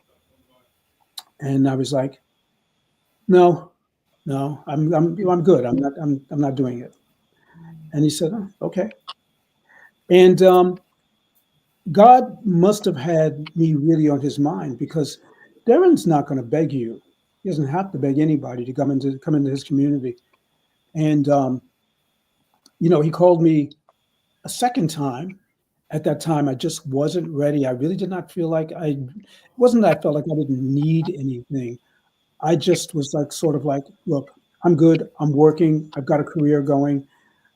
And I was like, no, I'm good. I'm not doing it. And he said, okay. And God must have had me really on his mind, because Darren's not going to beg you. He doesn't have to beg anybody to come into his community. And, he called me a second time. At that time, I just wasn't ready. I really did not feel like I felt like I didn't need anything. I just was look, I'm good. I'm working. I've got a career going.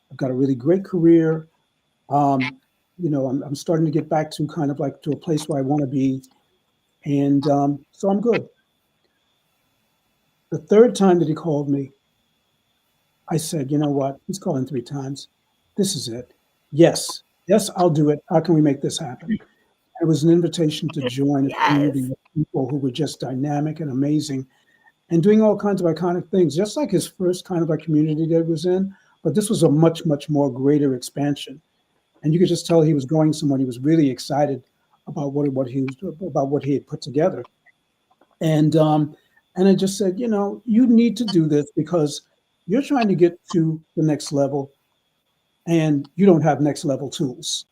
I've got a really great career. I'm starting to get back to kind of to a place where I want to be. And so I'm good. The third time that he called me, I said, you know what? He's calling 3 times. This is it. Yes, I'll do it. How can we make this happen? It was an invitation to join a community of people who were just dynamic and amazing. and doing all kinds of iconic things, just like his first kind of like community that he was in. But this was a much, much more greater expansion. And you could just tell he was going somewhere. He was really excited about what he had put together. And I just said, you need to do this because you're trying to get to the next level and you don't have next level tools.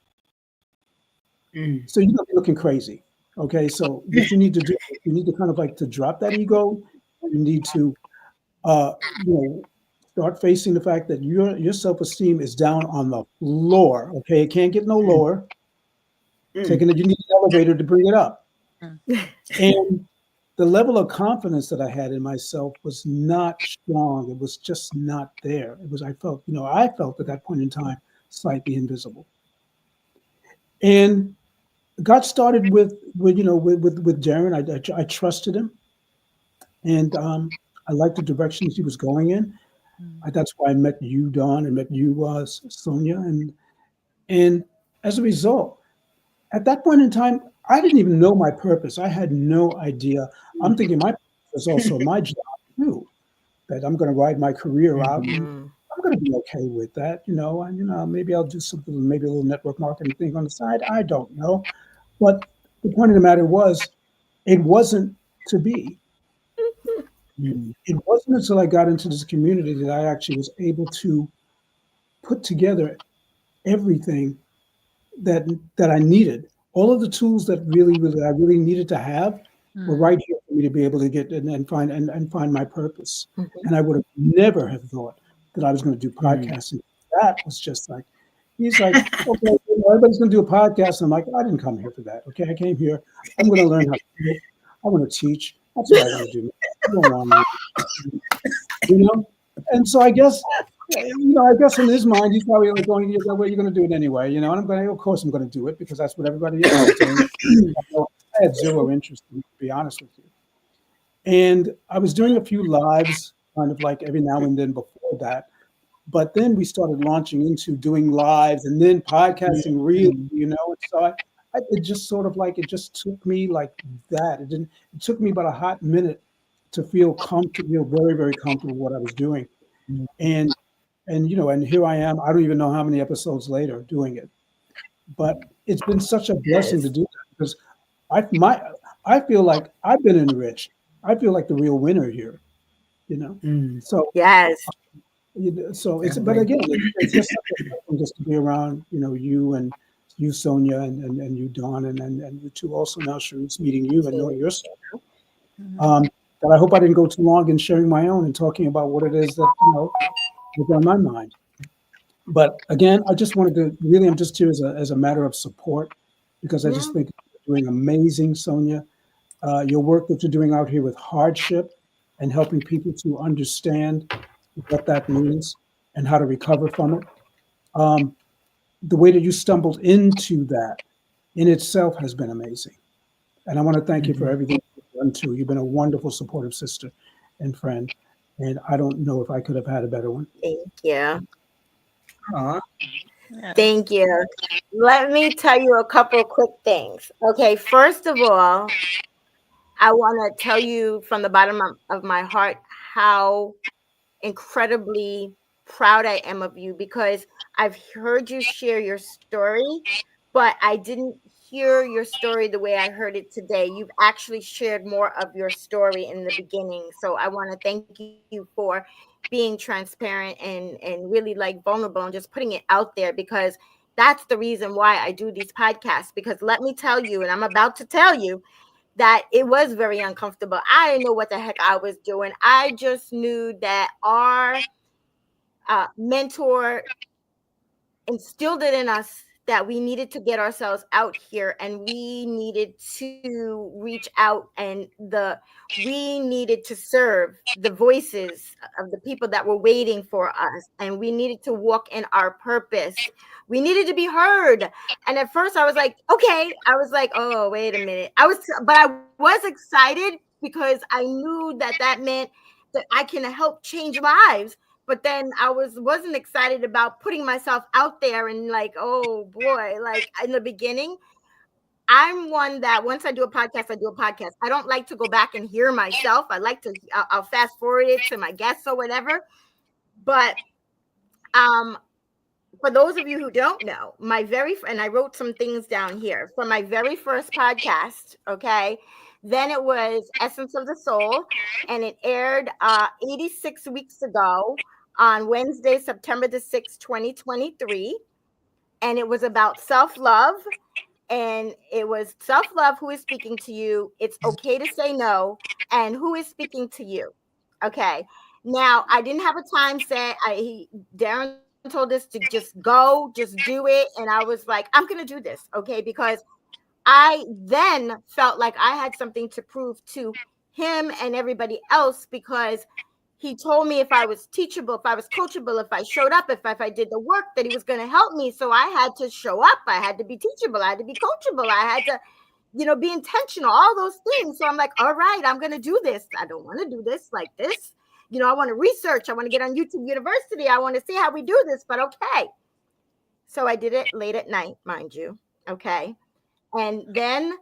So you're not looking crazy. Okay. So what you need to do, you need to kind of like to drop that ego. You need to, start facing the fact that your self-esteem is down on the floor. Okay. It can't get no lower. You need an elevator to bring it up. And the level of confidence that I had in myself was not strong. It was just not there. I felt at that point in time slightly invisible. And got started with Darren. I trusted him, and I liked the directions he was going in. That's why I met you, Dawn, and met you, Sonia, and as a result, at that point in time, I didn't even know my purpose. I had no idea. I'm thinking my purpose is also my job too. That I'm going to ride my career out. And I'm going to be okay with that, and maybe I'll do something, maybe a little network marketing thing on the side. I don't know, but the point of the matter was, it wasn't to be. It wasn't until I got into this community that I actually was able to put together everything that I needed. All of the tools that I really needed to have were right here for me to be able to get and find my purpose. And I would have never have thought that I was going to do podcasting. That was just like, he's like, okay, everybody's going to do a podcast. I'm like, I didn't come here for that. Okay, I came here. I'm going to learn how to do it. I want to teach. That's what I want to do. I don't want to, And so I guess in his mind, he's probably like going, well, you're going to do it anyway, and I'm going, of course I'm going to do it because that's what everybody else is doing. I had zero interest in it, to be honest with you. And I was doing a few lives kind of like every now and then before that. But then we started launching into doing lives and then podcasting really, So it just sort of like, it just took me like that. It took me about a hot minute to feel comfortable, very, very comfortable with what I was doing. And here I am. I don't even know how many episodes later doing it, but it's been such a blessing to do that because I feel like I've been enriched. I feel like the real winner here, So yes. So but again, it's just such a blessing just to be around, you and you, Sonia, and you, Dawn, and you two also now, Sharice, meeting you and knowing your story. That I hope I didn't go too long in sharing my own and talking about what it is that was on my mind. But again, I just wanted to really, I'm just here as a matter of support because I just think you're doing amazing, Sonia. Your work that you're doing out here with hardship and helping people to understand what that means and how to recover from it. The way that you stumbled into that in itself has been amazing. And I want to thank you for everything you've done too. You've been a wonderful, supportive sister and friend. And I don't know if I could have had a better one. Thank you. Aww. Thank you. Let me tell you a couple quick things. Okay, first of all, I want to tell you from the bottom of my heart how incredibly proud I am of you because I've heard you share your story, but I didn't hear your story the way I heard it today. You've actually shared more of your story in the beginning. So I want to thank you for being transparent and really like vulnerable and just putting it out there because that's the reason why I do these podcasts. Because let me tell you, and I'm about to tell you, that it was very uncomfortable. I didn't know what the heck I was doing. I just knew that our mentor instilled it in us that we needed to get ourselves out here and we needed to reach out and we needed to serve the voices of the people that were waiting for us and we needed to walk in our purpose. We needed to be heard. And at first I was like, okay. I was like, oh, wait a minute. But I was excited because I knew that meant that I can help change lives. But then I wasn't excited about putting myself out there and like, oh boy, like in the beginning, I'm one that once I do a podcast, I do a podcast. I don't like to go back and hear myself. I like to, I'll fast forward it to my guests or whatever. But um, for those of you who don't know, and I wrote some things down here for my very first podcast. Okay. Then it was Essence of the Soul, and it aired 86 weeks ago on Wednesday, September the 6th, 2023. And it was about self-love. And it was self-love, who is speaking to you. It's okay to say no. And who is speaking to you. Okay. Now, I didn't have a time set. Darren told us to just go, just do it. And I was like, I'm going to do this. Okay. Because I then felt like I had something to prove to him and everybody else, because he told me if I was teachable, if I was coachable, if I showed up, if I did the work, that he was going to help me. So I had to show up. I had to be teachable. I had to be coachable. I had to, be intentional, all those things. So I'm like, all right, I'm going to do this. I don't want to do this like this. I want to research. I want to get on YouTube University. I want to see how we do this, but okay. So I did it late at night, mind you. Okay. And then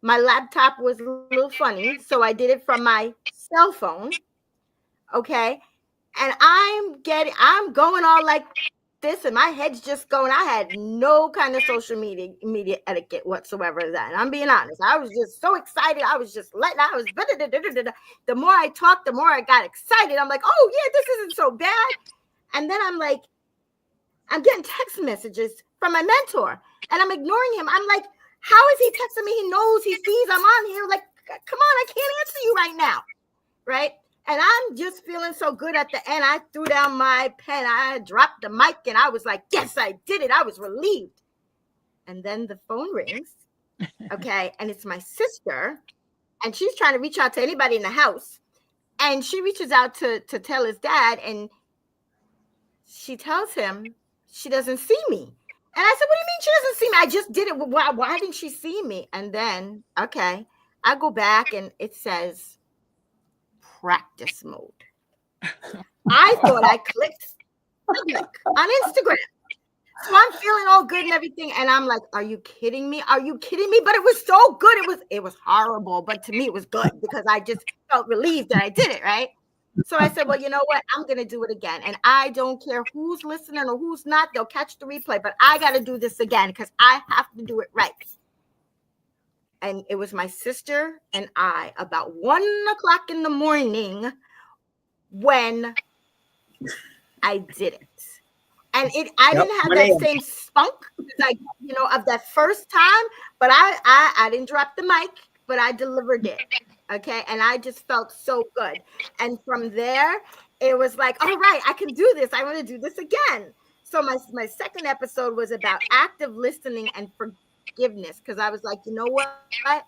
my laptop was a little funny. So I did it from my cell phone. Okay. And I'm going all like this, and my head's just going. I had no kind of social media etiquette whatsoever then. I'm being honest. I was just so excited. I was just the more I talked, the more I got excited. I'm like, oh yeah, this isn't so bad. And then I'm getting text messages from my mentor, and I'm ignoring him. I'm like, how is he texting me? He knows, he sees I'm on here. Like, come on, I can't answer you right now. Right. And I'm just feeling so good at the end. I threw down my pen. I dropped the mic, and I was like, yes, I did it. I was relieved. And then the phone rings. Okay. And it's my sister, and she's trying to reach out to anybody in the house. And she reaches out to tell his dad, and she tells him she doesn't see me. And I said, what do you mean she doesn't see me? I just did it. Why didn't she see me? And then, okay, I go back, and it says practice mode. I thought I clicked public on Instagram. So I'm feeling all good and everything. And I'm like, are you kidding me? Are you kidding me? But it was so good. It was horrible. But to me, it was good because I just felt relieved that I did it, right? So I said, well, you know what? I'm going to do it again. And I don't care who's listening or who's not. They'll catch the replay. But I got to do this again because I have to do it right. And it was my sister and I about 1:00 in the morning when I did it. And I didn't have that same spunk, like, of that first time, but I didn't drop the mic, but I delivered it. Okay. And I just felt so good. And from there, it was like, all right, I can do this. I want to do this again. So my second episode was about active listening and forgiveness, because I was like, you know what?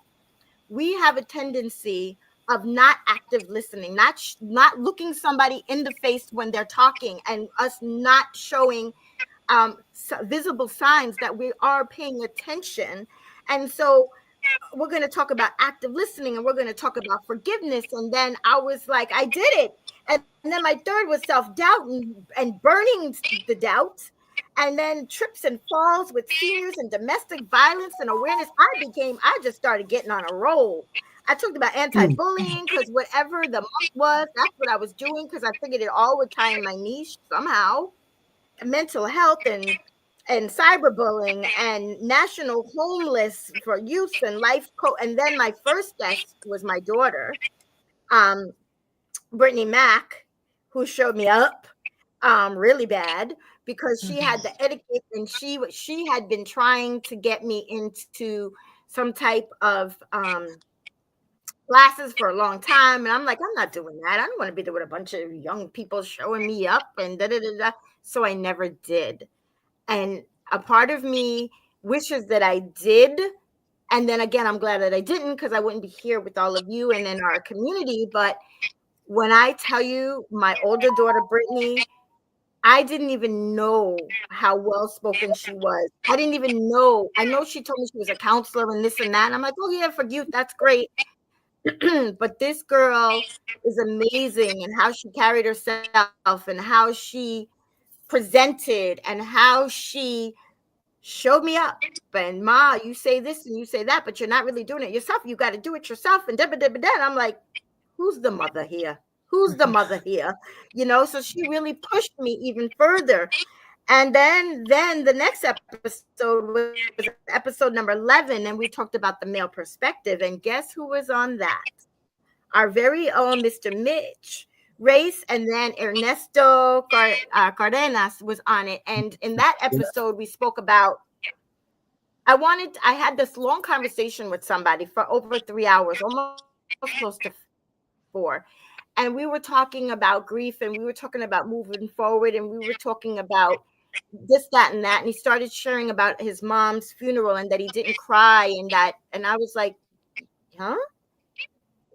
We have a tendency of not active listening, not looking somebody in the face when they're talking, and us not showing visible signs that we are paying attention. And so we're going to talk about active listening, and we're going to talk about forgiveness. And then I was like, I did it. And then my third was self-doubt and burning the doubt. And then trips and falls with seniors and domestic violence and awareness. I just started getting on a roll. I talked about anti-bullying because whatever the month was, that's what I was doing, because I figured it all would tie in my niche somehow. Mental health and cyberbullying and national homeless for youth and life coach. And then my first guest was my daughter, Brittany Mack, who showed me up really bad because she had the etiquette, and she had been trying to get me into some type of classes for a long time. And I'm like, I'm not doing that. I don't want to be there with a bunch of young people showing me up and da-da-da-da. So I never did. And a part of me wishes that I did. And then again, I'm glad that I didn't, because I wouldn't be here with all of you and in our community. But when I tell you, my older daughter, Brittany, I didn't even know how well-spoken she was. I didn't even know. I know she told me she was a counselor and this and that. And I'm like, oh yeah, for youth, that's great. But this girl is amazing, and how she carried herself and how she presented and how she showed me up. And Ma, you say this and you say that, but you're not really doing it yourself. You got to do it yourself. And I'm like, who's the mother here? Who's the mother here? So she really pushed me even further. And then the next episode was episode number 11, and we talked about the male perspective. And guess who was on that? Our very own Mr. Mitch Race, and then Ernesto Cardenas was on it. And in that episode, we spoke about, I had this long conversation with somebody for over 3 hours, almost close to 4. And we were talking about grief, and we were talking about moving forward, and we were talking about this, that, and that. And he started sharing about his mom's funeral and that he didn't cry, and I was like, huh?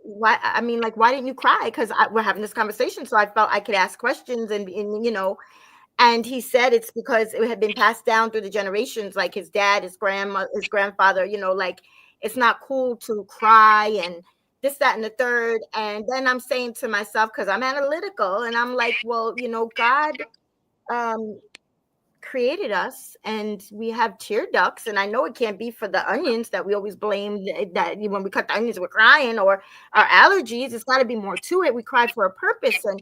Why? I mean, like, why didn't you cry? Because we're having this conversation, so I felt I could ask questions, and he said it's because it had been passed down through the generations, like his dad, his grandma, his grandfather, like it's not cool to cry and this, that, and the third. And then I'm saying to myself, because I'm analytical, and I'm like, well, God um, created us, and we have tear ducts, and I know it can't be for the onions that we always blame, that when we cut the onions we're crying, or our allergies. It's got to be more to it. We cry for a purpose. And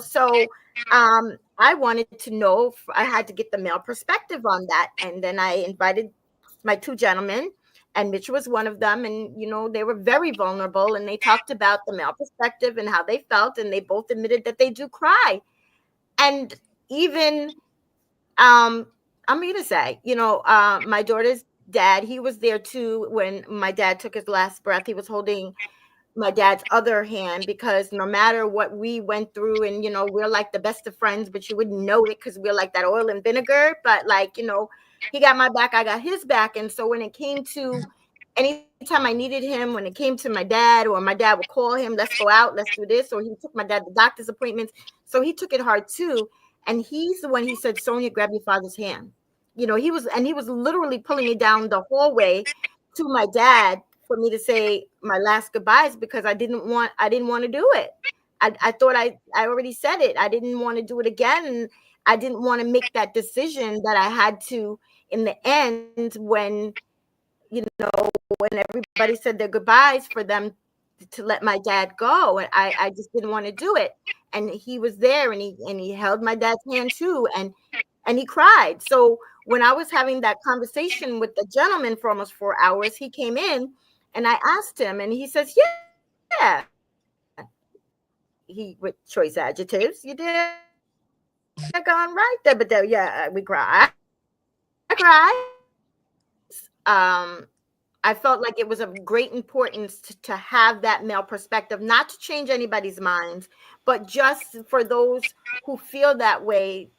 so I wanted to know, I had to get the male perspective on that. And then I invited my two gentlemen, and Mitch was one of them. And they were very vulnerable, and they talked about the male perspective and how they felt, and they both admitted that they do cry. And even I'm gonna say, my daughter's dad, he was there too when my dad took his last breath. He was holding my dad's other hand, because no matter what we went through, and we're like the best of friends, but you wouldn't know it because we're like that oil and vinegar. But like, he got my back, I got his back. And so when it came to anytime I needed him, when it came to my dad, or my dad would call him, let's go out, let's do this, or he took my dad to doctor's appointments. So he took it hard too. And he's the one, he said, Sonya, grab your father's hand. He was literally pulling me down the hallway to my dad for me to say my last goodbyes, because I didn't want to do it. I thought I already said it. I didn't want to do it again. And I didn't want to make that decision that I had to in the end, when everybody said their goodbyes, for them to let my dad go. And I just didn't want to do it. And he was there, and he held my dad's hand too. And he cried. So when I was having that conversation with the gentleman for almost 4 hours, he came in, and I asked him, and he says, yeah, he, with choice adjectives, you did gone right there, but there, yeah, we cry. I cried. I felt like it was of great importance to have that male perspective, not to change anybody's minds, but just for those who feel that way,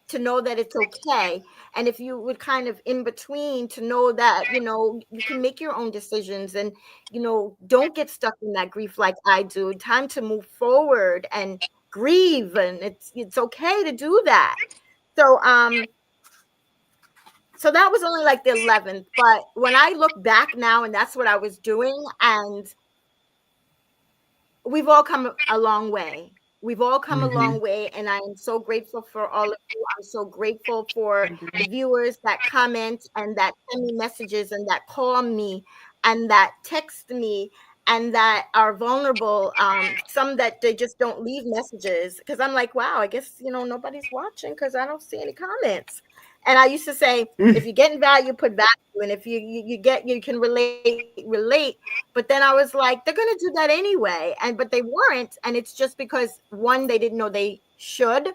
to know that it's okay. And if you would kind of in between, to know that, you can make your own decisions, and, don't get stuck in that grief like I do. Time to move forward and grieve. And it's okay to do that. So that was only like the 11th. But when I look back now, and that's what I was doing, and we've all come a long way. We've all come a long way, and I am so grateful for all of you. I'm so grateful for the viewers that comment and that send me messages and that call me and that text me and that are vulnerable. Some that they just don't leave messages, because I'm like, wow, I guess, nobody's watching because I don't see any comments. And I used to say, if you're getting value, put value. And if you can relate. But then I was like, they're going to do that anyway. But they weren't. And it's just because, one, they didn't know they should,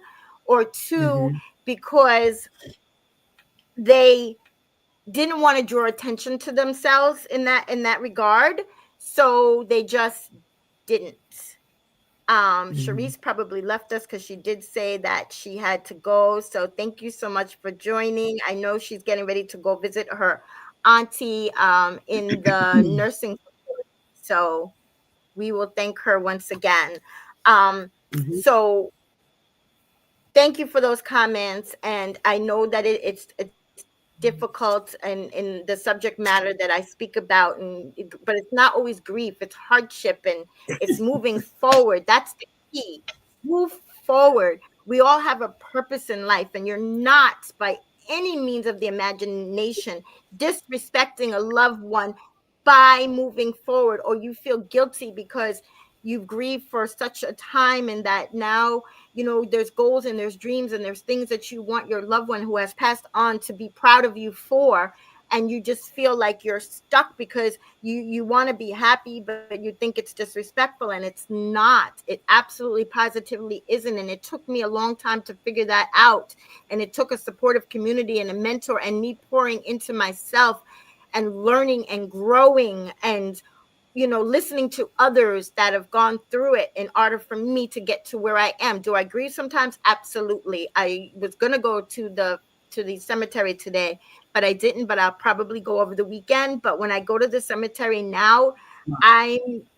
or two, because they didn't want to draw attention to themselves in that regard. So they just didn't. Sharice probably left us because she did say that she had to go. So thank you so much for joining. I know she's getting ready to go visit her auntie in the nursing facility. So we will thank her once again. So thank you for those comments. And I know that it's difficult in the subject matter that I speak about, but it's not always grief. It's hardship, and it's moving forward. That's the key. Move forward. We all have a purpose in life, and you're not by any means of the imagination disrespecting a loved one by moving forward, or you feel guilty because you've grieved for such a time, and that now, there's goals and there's dreams and there's things that you want your loved one who has passed on to be proud of you for, and you just feel like you're stuck because you want to be happy, but you think it's disrespectful, and it's not. It absolutely positively isn't. And it took me a long time to figure that out, and it took a supportive community and a mentor and me pouring into myself and learning and growing and listening to others that have gone through it in order for me to get to where I am. Do I grieve sometimes? Absolutely. I was going to go to the cemetery today, but I didn't. But I'll probably go over the weekend. But when I go to the cemetery now,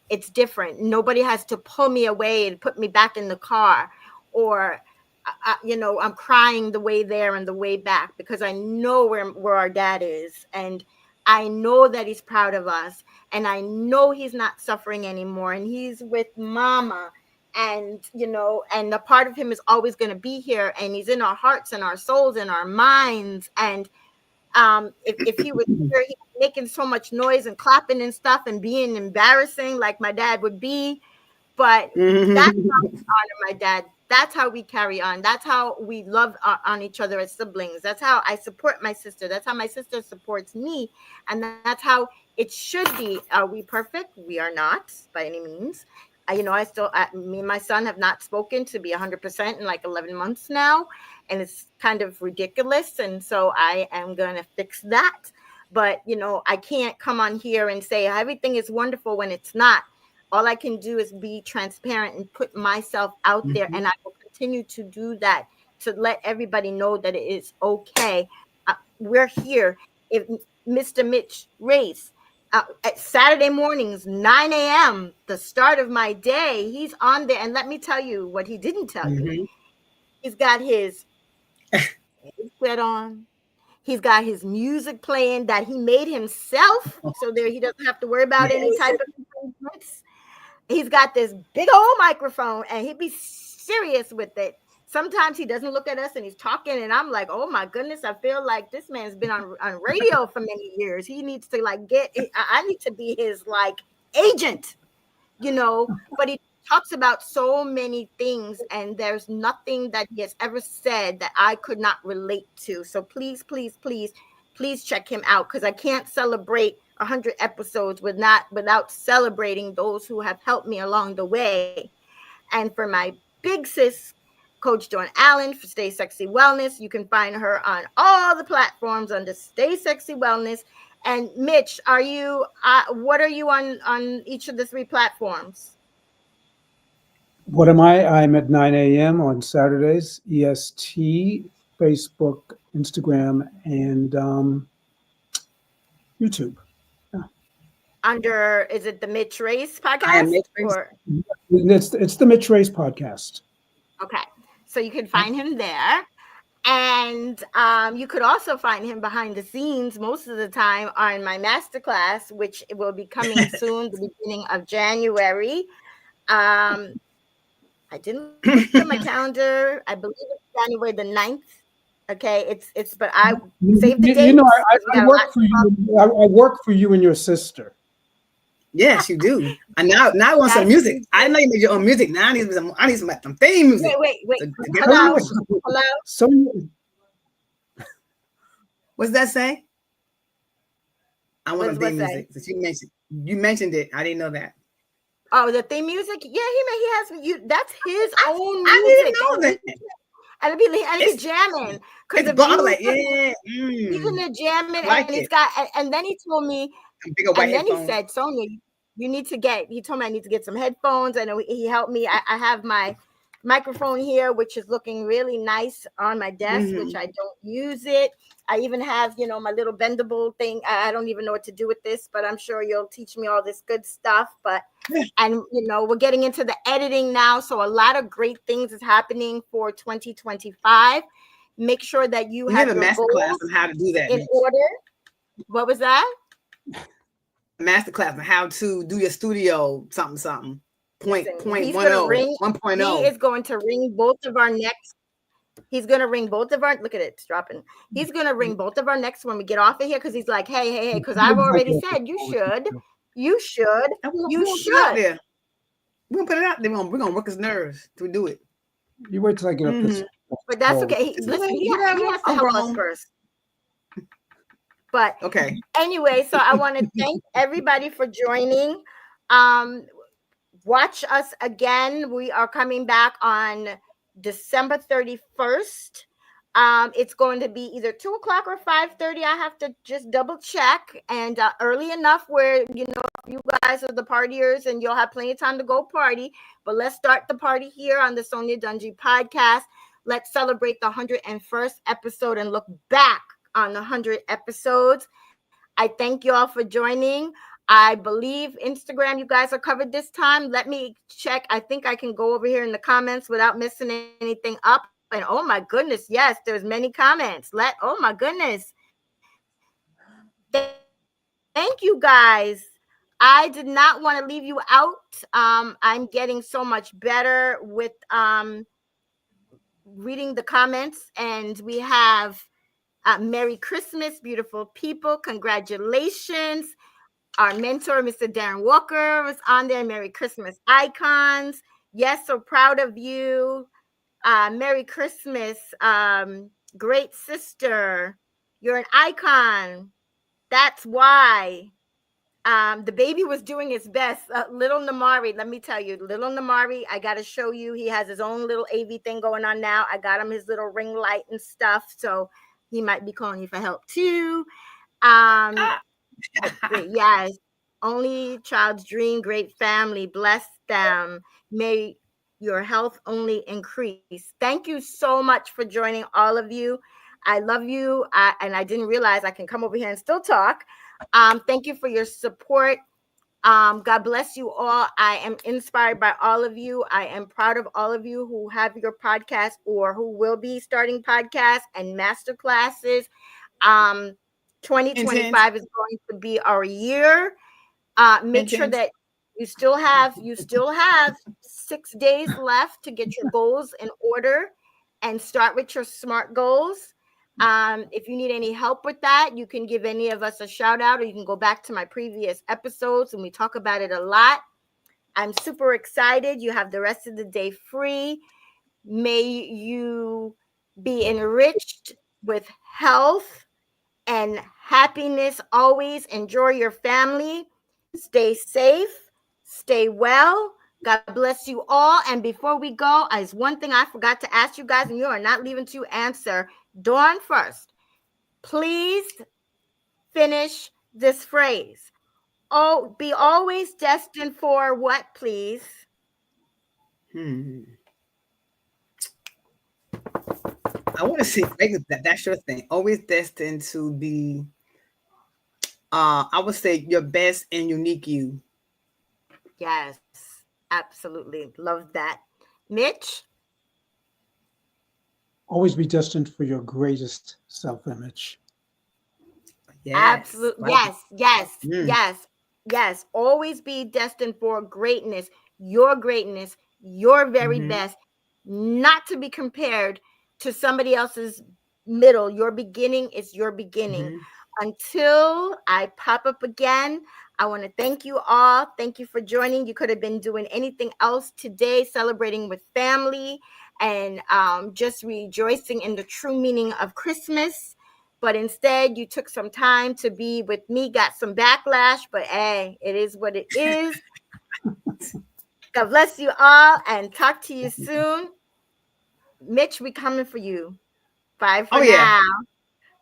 it's different. Nobody has to pull me away and put me back in the car, or I'm crying the way there and the way back, because I know where our dad is, and I know that he's proud of us, and I know he's not suffering anymore, and he's with mama, and and a part of him is always going to be here, and he's in our hearts and our souls and our minds. And if he was here, he'd be making so much noise and clapping and stuff and being embarrassing like my dad would be. But that's how we honor my dad. That's how we carry on. That's how we love on each other as siblings. That's how I support my sister. That's how my sister supports me. And that's how it should be. Are we perfect? We are not by any means. Me and my son have not spoken to be 100% in like 11 months now. And it's kind of ridiculous. And so I am going to fix that. But, I can't come on here and say everything is wonderful when it's not. All I can do is be transparent and put myself out there, and I will continue to do that to let everybody know that it is okay. We're here. If Mr. Mitch Race, at Saturday mornings, 9 a.m., the start of my day, he's on there. And let me tell you what he didn't tell you. He's got his headset on. He's got his music playing that he made himself, so there he doesn't have to worry about any type of influence. He's got this big old microphone, and he'd be serious with it. Sometimes he doesn't look at us and he's talking, and I'm like, oh my goodness, I feel like this man's been on radio for many years. He needs to I need to be his agent, but he talks about so many things, and there's nothing that he has ever said that I could not relate to. So please, please, please, please check him out, because I can't celebrate 100 episodes without celebrating those who have helped me along the way. And for my big sis, Coach Dawn Allen, for Stay Sexy Wellness, you can find her on all the platforms under Stay Sexy Wellness. And Mitch, what are you on each of the 3 platforms? What am I? I'm at 9 a.m. on Saturdays, EST, Facebook, Instagram, and YouTube. Is it the Mitch Race podcast? It's the Mitch Race podcast. Okay, so you can find him there, and you could also find him behind the scenes most of the time on my masterclass, which will be coming soon, the beginning of January. I didn't look at my calendar. I believe it's January the 9th. Okay, but I saved the date. I work for you. I work for you and your sister. Yes, you do. And now I want some music. I know you made your own music. Now I need some theme music. Wait. Hello. So, what's that say? I want some theme music. Since you mentioned it. I didn't know that. Oh, the theme music? Yeah, he has. That's his own music. I didn't know that. And it'd be jamming. It's he's in there jamming, and he's got. And then he told me. And then he said, Sonya, he told me I need to get some headphones, and he helped me. I have my microphone here, which is looking really nice on my desk, which I don't use it. I even have, my little bendable thing. I don't even know what to do with this, but I'm sure you'll teach me all this good stuff. And we're getting into the editing now. So a lot of great things is happening for 2025. Make sure that you have a masterclass on how to do that in order. What was that? Masterclass on how to do your studio something. Point 1.0. He is going to ring both of our necks. He's gonna ring both of our. Look at it, it's dropping. He's gonna ring both of our necks when we get off of here because he's like, hey, because I've already said you should. You should. You should. We're gonna put it out there. We're gonna work his nerves to do it. You wait till I get up this. But that's okay. Listen, he has to help us first. But okay. Anyway, so I want to thank everybody for joining. Watch us again. We are coming back on December 31st. It's going to be either 2 o'clock or 5:30. I have to just double check, and early enough where you guys are the partiers and you'll have plenty of time to go party. But let's start the party here on the Sonya Dungee podcast. Let's celebrate the 101st episode and look back on the 100 episodes. I thank you all for joining. I believe Instagram, you guys are covered this time. Let me check. I think I can go over here in the comments without missing anything up. And oh my goodness, yes, there's many comments. Oh my goodness. Thank you guys. I did not want to leave you out. I'm getting so much better with reading the comments, and we have Merry Christmas, beautiful people. Congratulations. Our mentor, Mr. Darren Walker, was on there. Merry Christmas icons. Yes, so proud of you. Merry Christmas. Great sister. You're an icon. That's why. The baby was doing his best. Little Namari, let me tell you, little Namari, I got to show you. He has his own little AV thing going on now. I got him his little ring light and stuff. So he might be calling you for help too. Yes. Only child's dream, great family. Bless them. May your health only increase. Thank you so much for joining, all of you. I love you. And I didn't realize I can come over here and still talk. Thank you for your support. God bless you all. I am inspired by all of you. I am proud of all of you who have your podcast or who will be starting podcasts and master classes. 2025 is going to be our year. Make sure that you still have 6 days left to get your goals in order and start with your SMART goals. If you need any help with that, you can give any of us a shout out, or you can go back to my previous episodes and we talk about it a lot. I'm super excited. You have the rest of the day free. May you be enriched with health and happiness always. Enjoy your family. Stay safe. Stay well. God bless you all. And before we go, there's one thing I forgot to ask you guys, and you are not leaving to answer. Dawn first. Please finish this phrase. Oh, be always destined for what, please? I want to see that's your thing. Always destined to be, I would say, your best and unique you. Yes, absolutely. Love that. Mitch? Always be destined for your greatest self-image. Yes. Absolutely. Yes. Always be destined for greatness, your very best, not to be compared to somebody else's middle. Your beginning is your beginning. Until I pop up again, I want to thank you all. Thank you for joining. You could have been doing anything else today, celebrating with family and just rejoicing in the true meaning of Christmas. But instead, you took some time to be with me, got some backlash, but hey, it is what it is. God bless you all and talk to you soon. Mitch, we coming for you. Bye for now.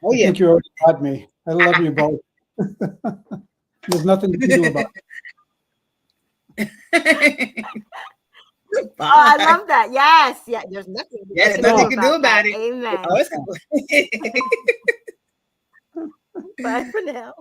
Oh, yeah. I think you already got me. I love you both. There's nothing you can do about it. Oh, I love that. Yes. Yeah. There's nothing. Yes, nothing you can do about it. Amen. Bye for now.